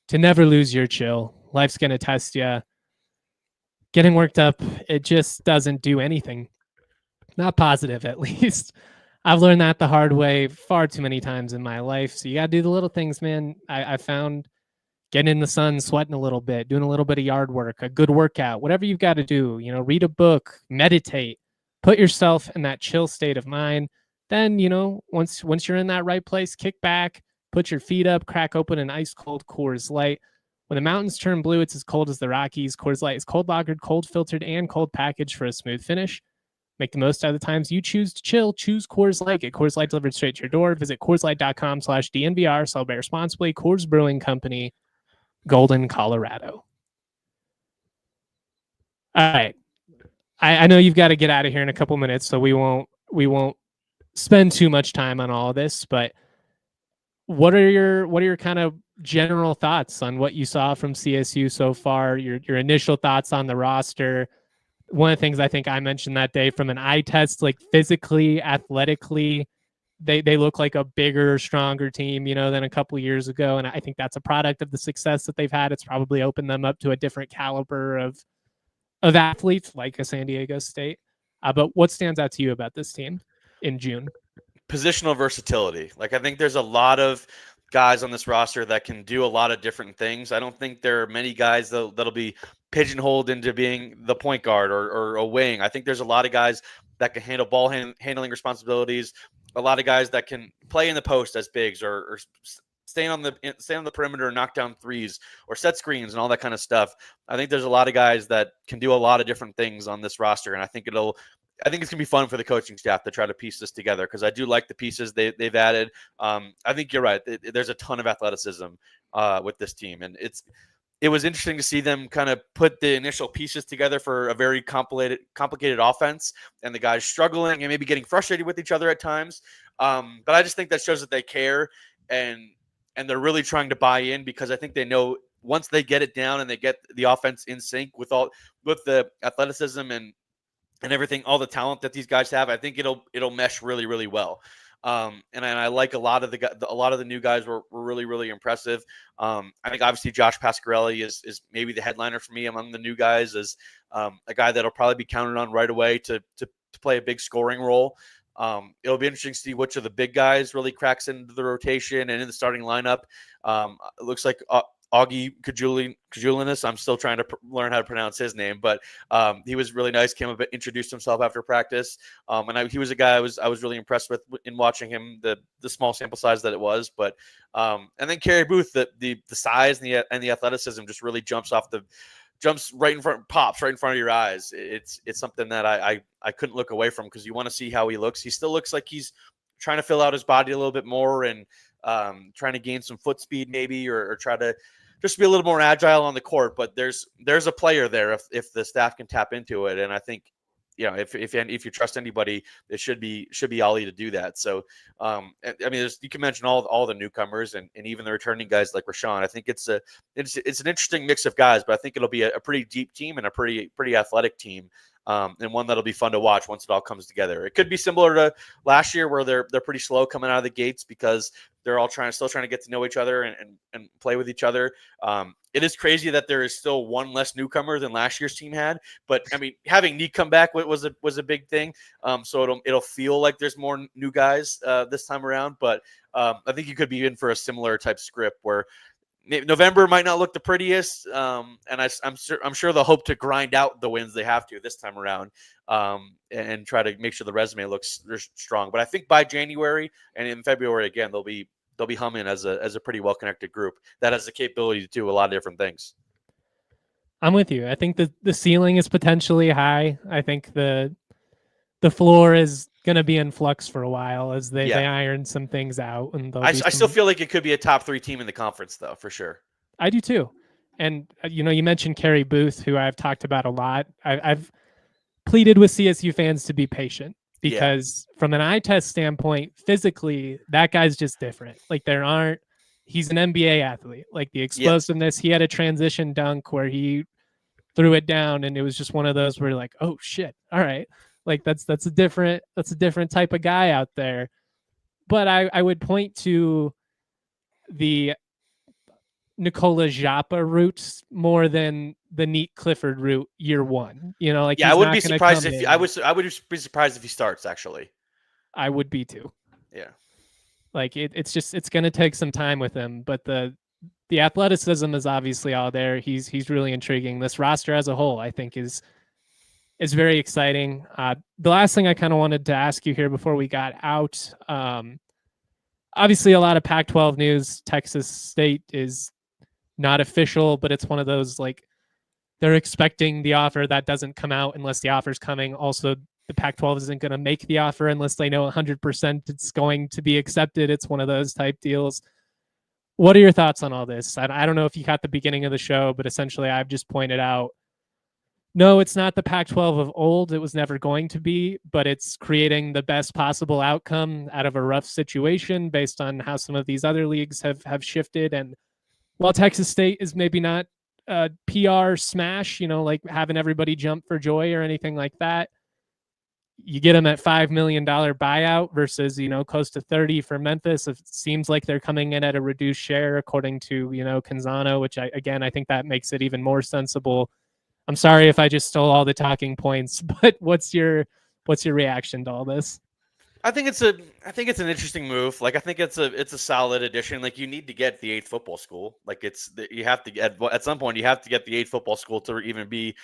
to never lose your chill. Life's going to test you. Getting worked up, it just doesn't do anything. Not positive, at least. I've learned that the hard way far too many times in my life. So you got to do the little things, man. I found getting in the sun, sweating a little bit, doing a little bit of yard work, a good workout, whatever you've got to do, read a book, meditate, put yourself in that chill state of mind. Then, once you're in that right place, kick back, put your feet up, crack open an ice cold Coors Light. When the mountains turn blue, it's as cold as the Rockies. Coors Light is cold lagered, cold filtered, and cold packaged for a smooth finish. Make the most out of the times you choose to chill. Choose Coors Light. Get Coors Light delivered straight to your door. Visit CoorsLight.com/DNVR. Celebrate responsibly. Coors Brewing Company, Golden, Colorado. All right. I know you've got to get out of here in a couple minutes, so we won't spend too much time on all of this, but what are your kind of general thoughts on what you saw from CSU so far? Your initial thoughts on the roster? One of the things I think I mentioned that day, from an eye test, like physically, athletically, they look like a bigger, stronger team, than a couple of years ago. And I think that's a product of the success that they've had. It's probably opened them up to a different caliber of athletes, like a San Diego State. But what stands out to you about this team in June?
Positional versatility. Like, I think there's a lot of guys on this roster that can do a lot of different things. I don't think there are many guys that'll be pigeonholed into being the point guard or a wing. I think there's a lot of guys that can handle ball handling responsibilities, a lot of guys that can play in the post as bigs or stay on the perimeter and knock down threes or set screens and all that kind of stuff. I think there's a lot of guys that can do a lot of different things on this roster, and I think it's going to be fun for the coaching staff to try to piece this together, because I do like the pieces they've added. I think you're right. There's a ton of athleticism with this team, and it was interesting to see them kind of put the initial pieces together for a very complicated offense, and the guys struggling and maybe getting frustrated with each other at times. But I just think that shows that they care, and they're really trying to buy in, because I think they know once they get it down and they get the offense in sync with the athleticism and everything, all the talent that these guys have, I think it'll mesh really, really well. And I like a lot of the new guys were really, really impressive. I think obviously Josh Pasquarelli is maybe the headliner for me among the new guys, as a guy that'll probably be counted on right away to play a big scoring role. It'll be interesting to see which of the big guys really cracks into the rotation and in the starting lineup. It looks like Augie Kajulinas. I'm still trying to learn how to pronounce his name, but he was really nice. Came up, introduced himself after practice, and he was a guy I was really impressed with in watching him. The small sample size that it was, but and then Kerry Booth, the size and the athleticism just really jumps right in front, pops right in front of your eyes. It's something that I couldn't look away from, because you want to see how he looks. He still looks like he's trying to fill out his body a little bit more and trying to gain some foot speed maybe, or try to just be a little more agile on the court. But there's a player there if the staff can tap into it. And I think, if you trust anybody, it should be Ollie to do that. So, I mean, you can mention all the newcomers and even the returning guys like Rashawn. I think it's an interesting mix of guys, but I think it'll be a pretty deep team and a pretty athletic team. And one that'll be fun to watch once it all comes together. It could be similar to last year, where they're pretty slow coming out of the gates, because they're all still trying to get to know each other and play with each other. It is crazy that there is still one less newcomer than last year's team had, but I mean, having Nique come back was a big thing. So it'll feel like there's more new guys this time around, but I think you could be in for a similar type script where November might not look the prettiest, and I'm sure they'll hope to grind out the wins they have to this time around, and try to make sure the resume looks strong. But I think by January and in February again, they'll be humming as a pretty well connected group that has the capability to do a lot of different things.
I'm with you. I think the ceiling is potentially high. I think the floor is going to be in flux for a while as they iron some things out. And I
still feel like it could be a top 3 team in the conference, though, for sure.
I do too. And, you mentioned Kerry Booth, who I've talked about a lot. I've pleaded with CSU fans to be patient, because from an eye test standpoint, physically, that guy's just different. Like, he's an NBA athlete. Like, the explosiveness, he had a transition dunk where he threw it down, and it was just one of those where you're like, oh shit, all right. Like, that's a different type of guy out there. But I would point to the Nicola Joppa route more than the Nique Clifford route year one.
I wouldn't be surprised if I would be surprised if he starts, actually.
I would be too.
Yeah. Like,
it's going to take some time with him, but the athleticism is obviously all there. He's really intriguing. This roster as a whole, I think, is very exciting. The last thing I kind of wanted to ask you here before we got out, obviously a lot of Pac-12 news. Texas State is not official, but it's one of those, like, they're expecting the offer that doesn't come out unless the offer's coming. Also, the Pac-12 isn't going to make the offer unless they know 100% it's going to be accepted. It's one of those type deals. What are your thoughts on all this? I don't know if you caught the beginning of the show, but essentially I've just pointed out, no, it's not the Pac-12 of old. It was never going to be, but it's creating the best possible outcome out of a rough situation based on how some of these other leagues have shifted. And while Texas State is maybe not a PR smash, like having everybody jump for joy or anything like that, you get them at $5 million buyout versus, close to 30 for Memphis. It seems like they're coming in at a reduced share according to, Canzano, which I think that makes it even more sensible. I'm sorry if I just stole all the talking points, but what's your What's your reaction to all this?
I think it's an interesting move. Like I think it's a solid addition. Like you need to get the 8th football school. Like you have to get at some point you have to get the 8th football school to even be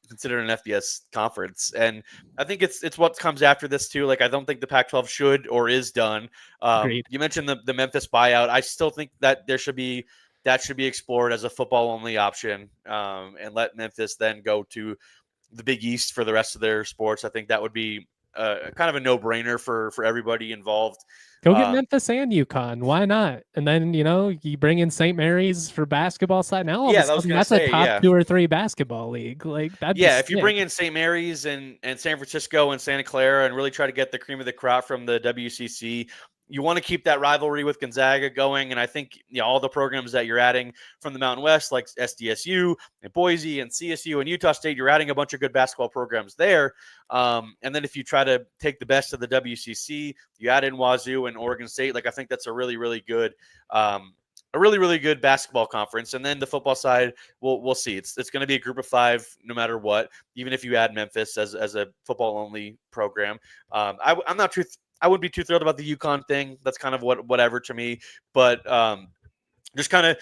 considered an FBS conference. And I think it's what comes after this too. Like I don't think the Pac-12 should or is done.
Agreed.
You mentioned the Memphis buyout. I still think that should be explored as a football only option, and let Memphis then go to the Big East for the rest of their sports. I think that would be kind of a no-brainer for everybody involved.
Go get Memphis and UConn. Why not? And then, you bring in St. Mary's for basketball side. Now all of a sudden, that's a top 2 or 3 basketball league. Like that.
Yeah, if you bring in St. Mary's and San Francisco and Santa Clara and really try to get the cream of the crop from the WCC, you want to keep that rivalry with Gonzaga going. And I think all the programs that you're adding from the Mountain West, like SDSU and Boise and CSU and Utah State, you're adding a bunch of good basketball programs there. And then if you try to take the best of the WCC, you add in Wazoo and Oregon State. Like I think that's a really, really good really good basketball conference. And then the football side, we'll see. It's going to be a group of 5 no matter what, even if you add Memphis as a football only program. I wouldn't be too thrilled about the UConn thing. That's kind of whatever to me. But just kind of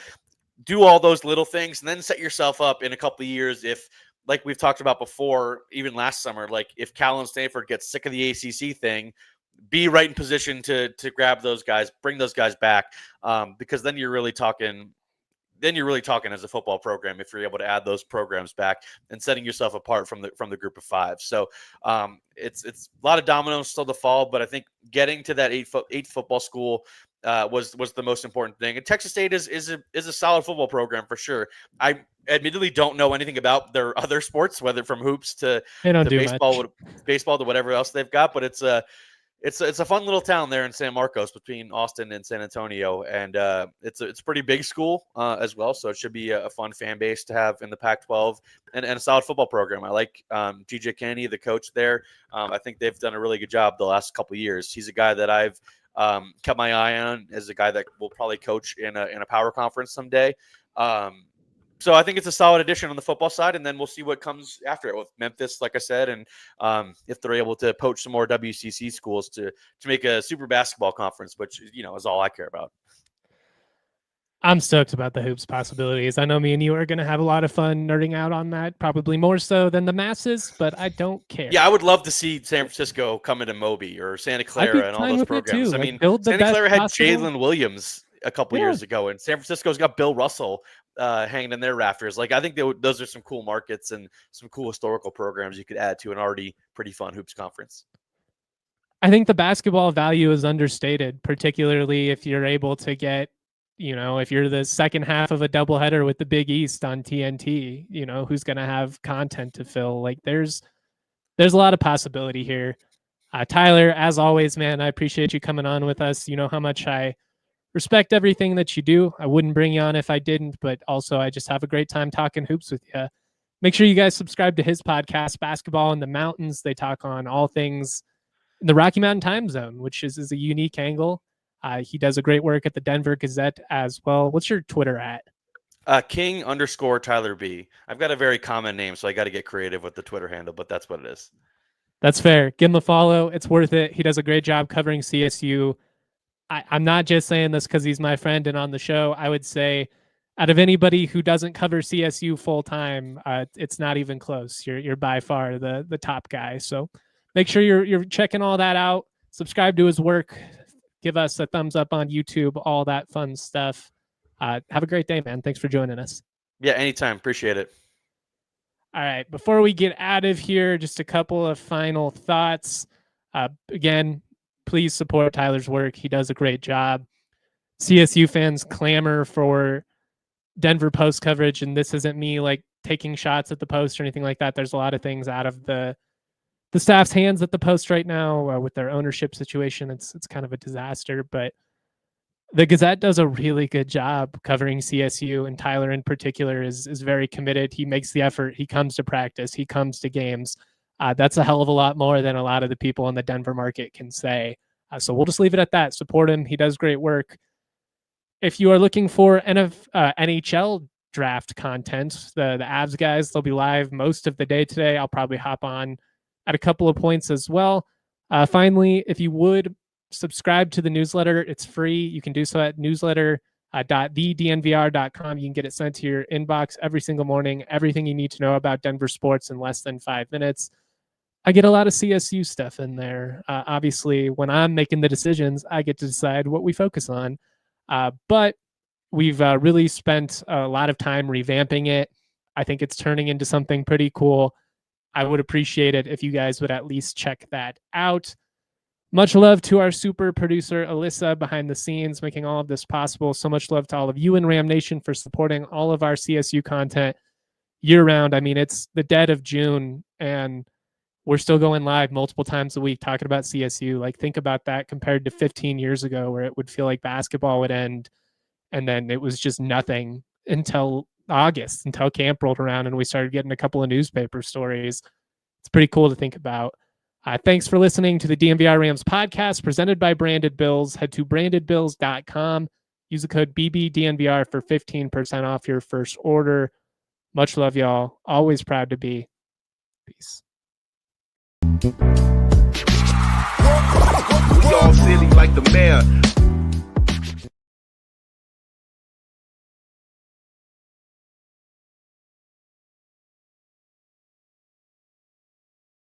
do all those little things and then set yourself up in a couple of years if, like we've talked about before, even last summer, like if Cal and Stanford get sick of the ACC thing, be right in position to grab those guys, bring those guys back, because then you're really talking as a football program if you're able to add those programs back and setting yourself apart from the group of 5. So it's a lot of dominoes still to fall, but I think getting to that 8th football school was the most important thing. And Texas State is a solid football program for sure. I admittedly don't know anything about their other sports, whether from hoops to baseball to whatever else they've got, but it's a fun little town there in San Marcos between Austin and San Antonio, and it's a pretty big school as well. So it should be a fun fan base to have in the Pac-12 and a solid football program. I like GJ Kennedy, the coach there. I think they've done a really good job the last couple of years. He's a guy that I've kept my eye on as a guy that will probably coach in a power conference someday. So I think it's a solid addition on the football side, and then we'll see what comes after it with Memphis, like I said, and if they're able to poach some more WCC schools to make a super basketball conference, which is all I care about.
I'm stoked about the hoops possibilities. I know me and you are going to have a lot of fun nerding out on that, probably more so than the masses, but I don't care.
Yeah, I would love to see San Francisco come into Moby or Santa Clara and all those programs. I mean, Santa Clara had Jalen Williams a couple years ago, and San Francisco's got Bill Russell hanging in their rafters. Like I think those are some cool markets and some cool historical programs you could add to an already pretty fun hoops conference.
I think the basketball value is understated, particularly if you're able to get, if you're the second half of a doubleheader with the Big East on TNT, who's going to have content to fill. Like there's a lot of possibility here. Tyler, as always, man, I appreciate you coming on with us. You know how much I respect everything that you do. I wouldn't bring you on if I didn't, but also I just have a great time talking hoops with you. Make sure you guys subscribe to his podcast, Basketball in the Mountains. They talk on all things in the Rocky Mountain time zone, which is a unique angle. He does a great work at the Denver Gazette as well. What's your Twitter at?
King_Tyler B. I've got a very common name, so I got to get creative with the Twitter handle, but that's what it is.
That's fair. Give him a follow. It's worth it. He does a great job covering CSU. I'm not just saying this because he's my friend and on the show. I would say out of anybody who doesn't cover CSU full time, it's not even close. You're by far the top guy. So make sure you're checking all that out. Subscribe to his work. Give us a thumbs up on YouTube, all that fun stuff. Have a great day, man. Thanks for joining us.
Yeah, anytime. Appreciate it.
All right. Before we get out of here, just a couple of final thoughts. Again, please support Tyler's work. He does a great job. CSU fans clamor for Denver Post coverage, and this isn't me like taking shots at the Post or anything like that. There's a lot of things out of the staff's hands at the Post right now with their ownership situation. It's kind of a disaster, but the Gazette does a really good job covering CSU, and Tyler in particular is very committed. He makes the effort. He comes to practice. He comes to games. That's a hell of a lot more than a lot of the people in the Denver market can say. So we'll just leave it at that. Support him. He does great work. If you are looking for NHL draft content, the Avs guys, they'll be live most of the day today. I'll probably hop on at a couple of points as well. Finally, if you would subscribe to the newsletter, it's free. You can do so at newsletter.thednvr.com. You can get it sent to your inbox every single morning. Everything you need to know about Denver sports in less than 5 minutes. I get a lot of CSU stuff in there. Obviously, when I'm making the decisions, I get to decide what we focus on. But we've really spent a lot of time revamping it. I think it's turning into something pretty cool. I would appreciate it if you guys would at least check that out. Much love to our super producer, Alyssa, behind the scenes, making all of this possible. So much love to all of you in Ram Nation for supporting all of our CSU content year round. I mean, it's the dead of June, and we're still going live multiple times a week talking about CSU. Like, think about that compared to 15 years ago, where it would feel like basketball would end, and then it was just nothing until August, until camp rolled around and we started getting a couple of newspaper stories. It's pretty cool to think about. Thanks for listening to the DNVR Rams podcast presented by Branded Bills. Head to brandedbills.com. Use the code BBDNVR for 15% off your first order. Much love, y'all. Always proud to be. Peace.
We all silly like the mayor.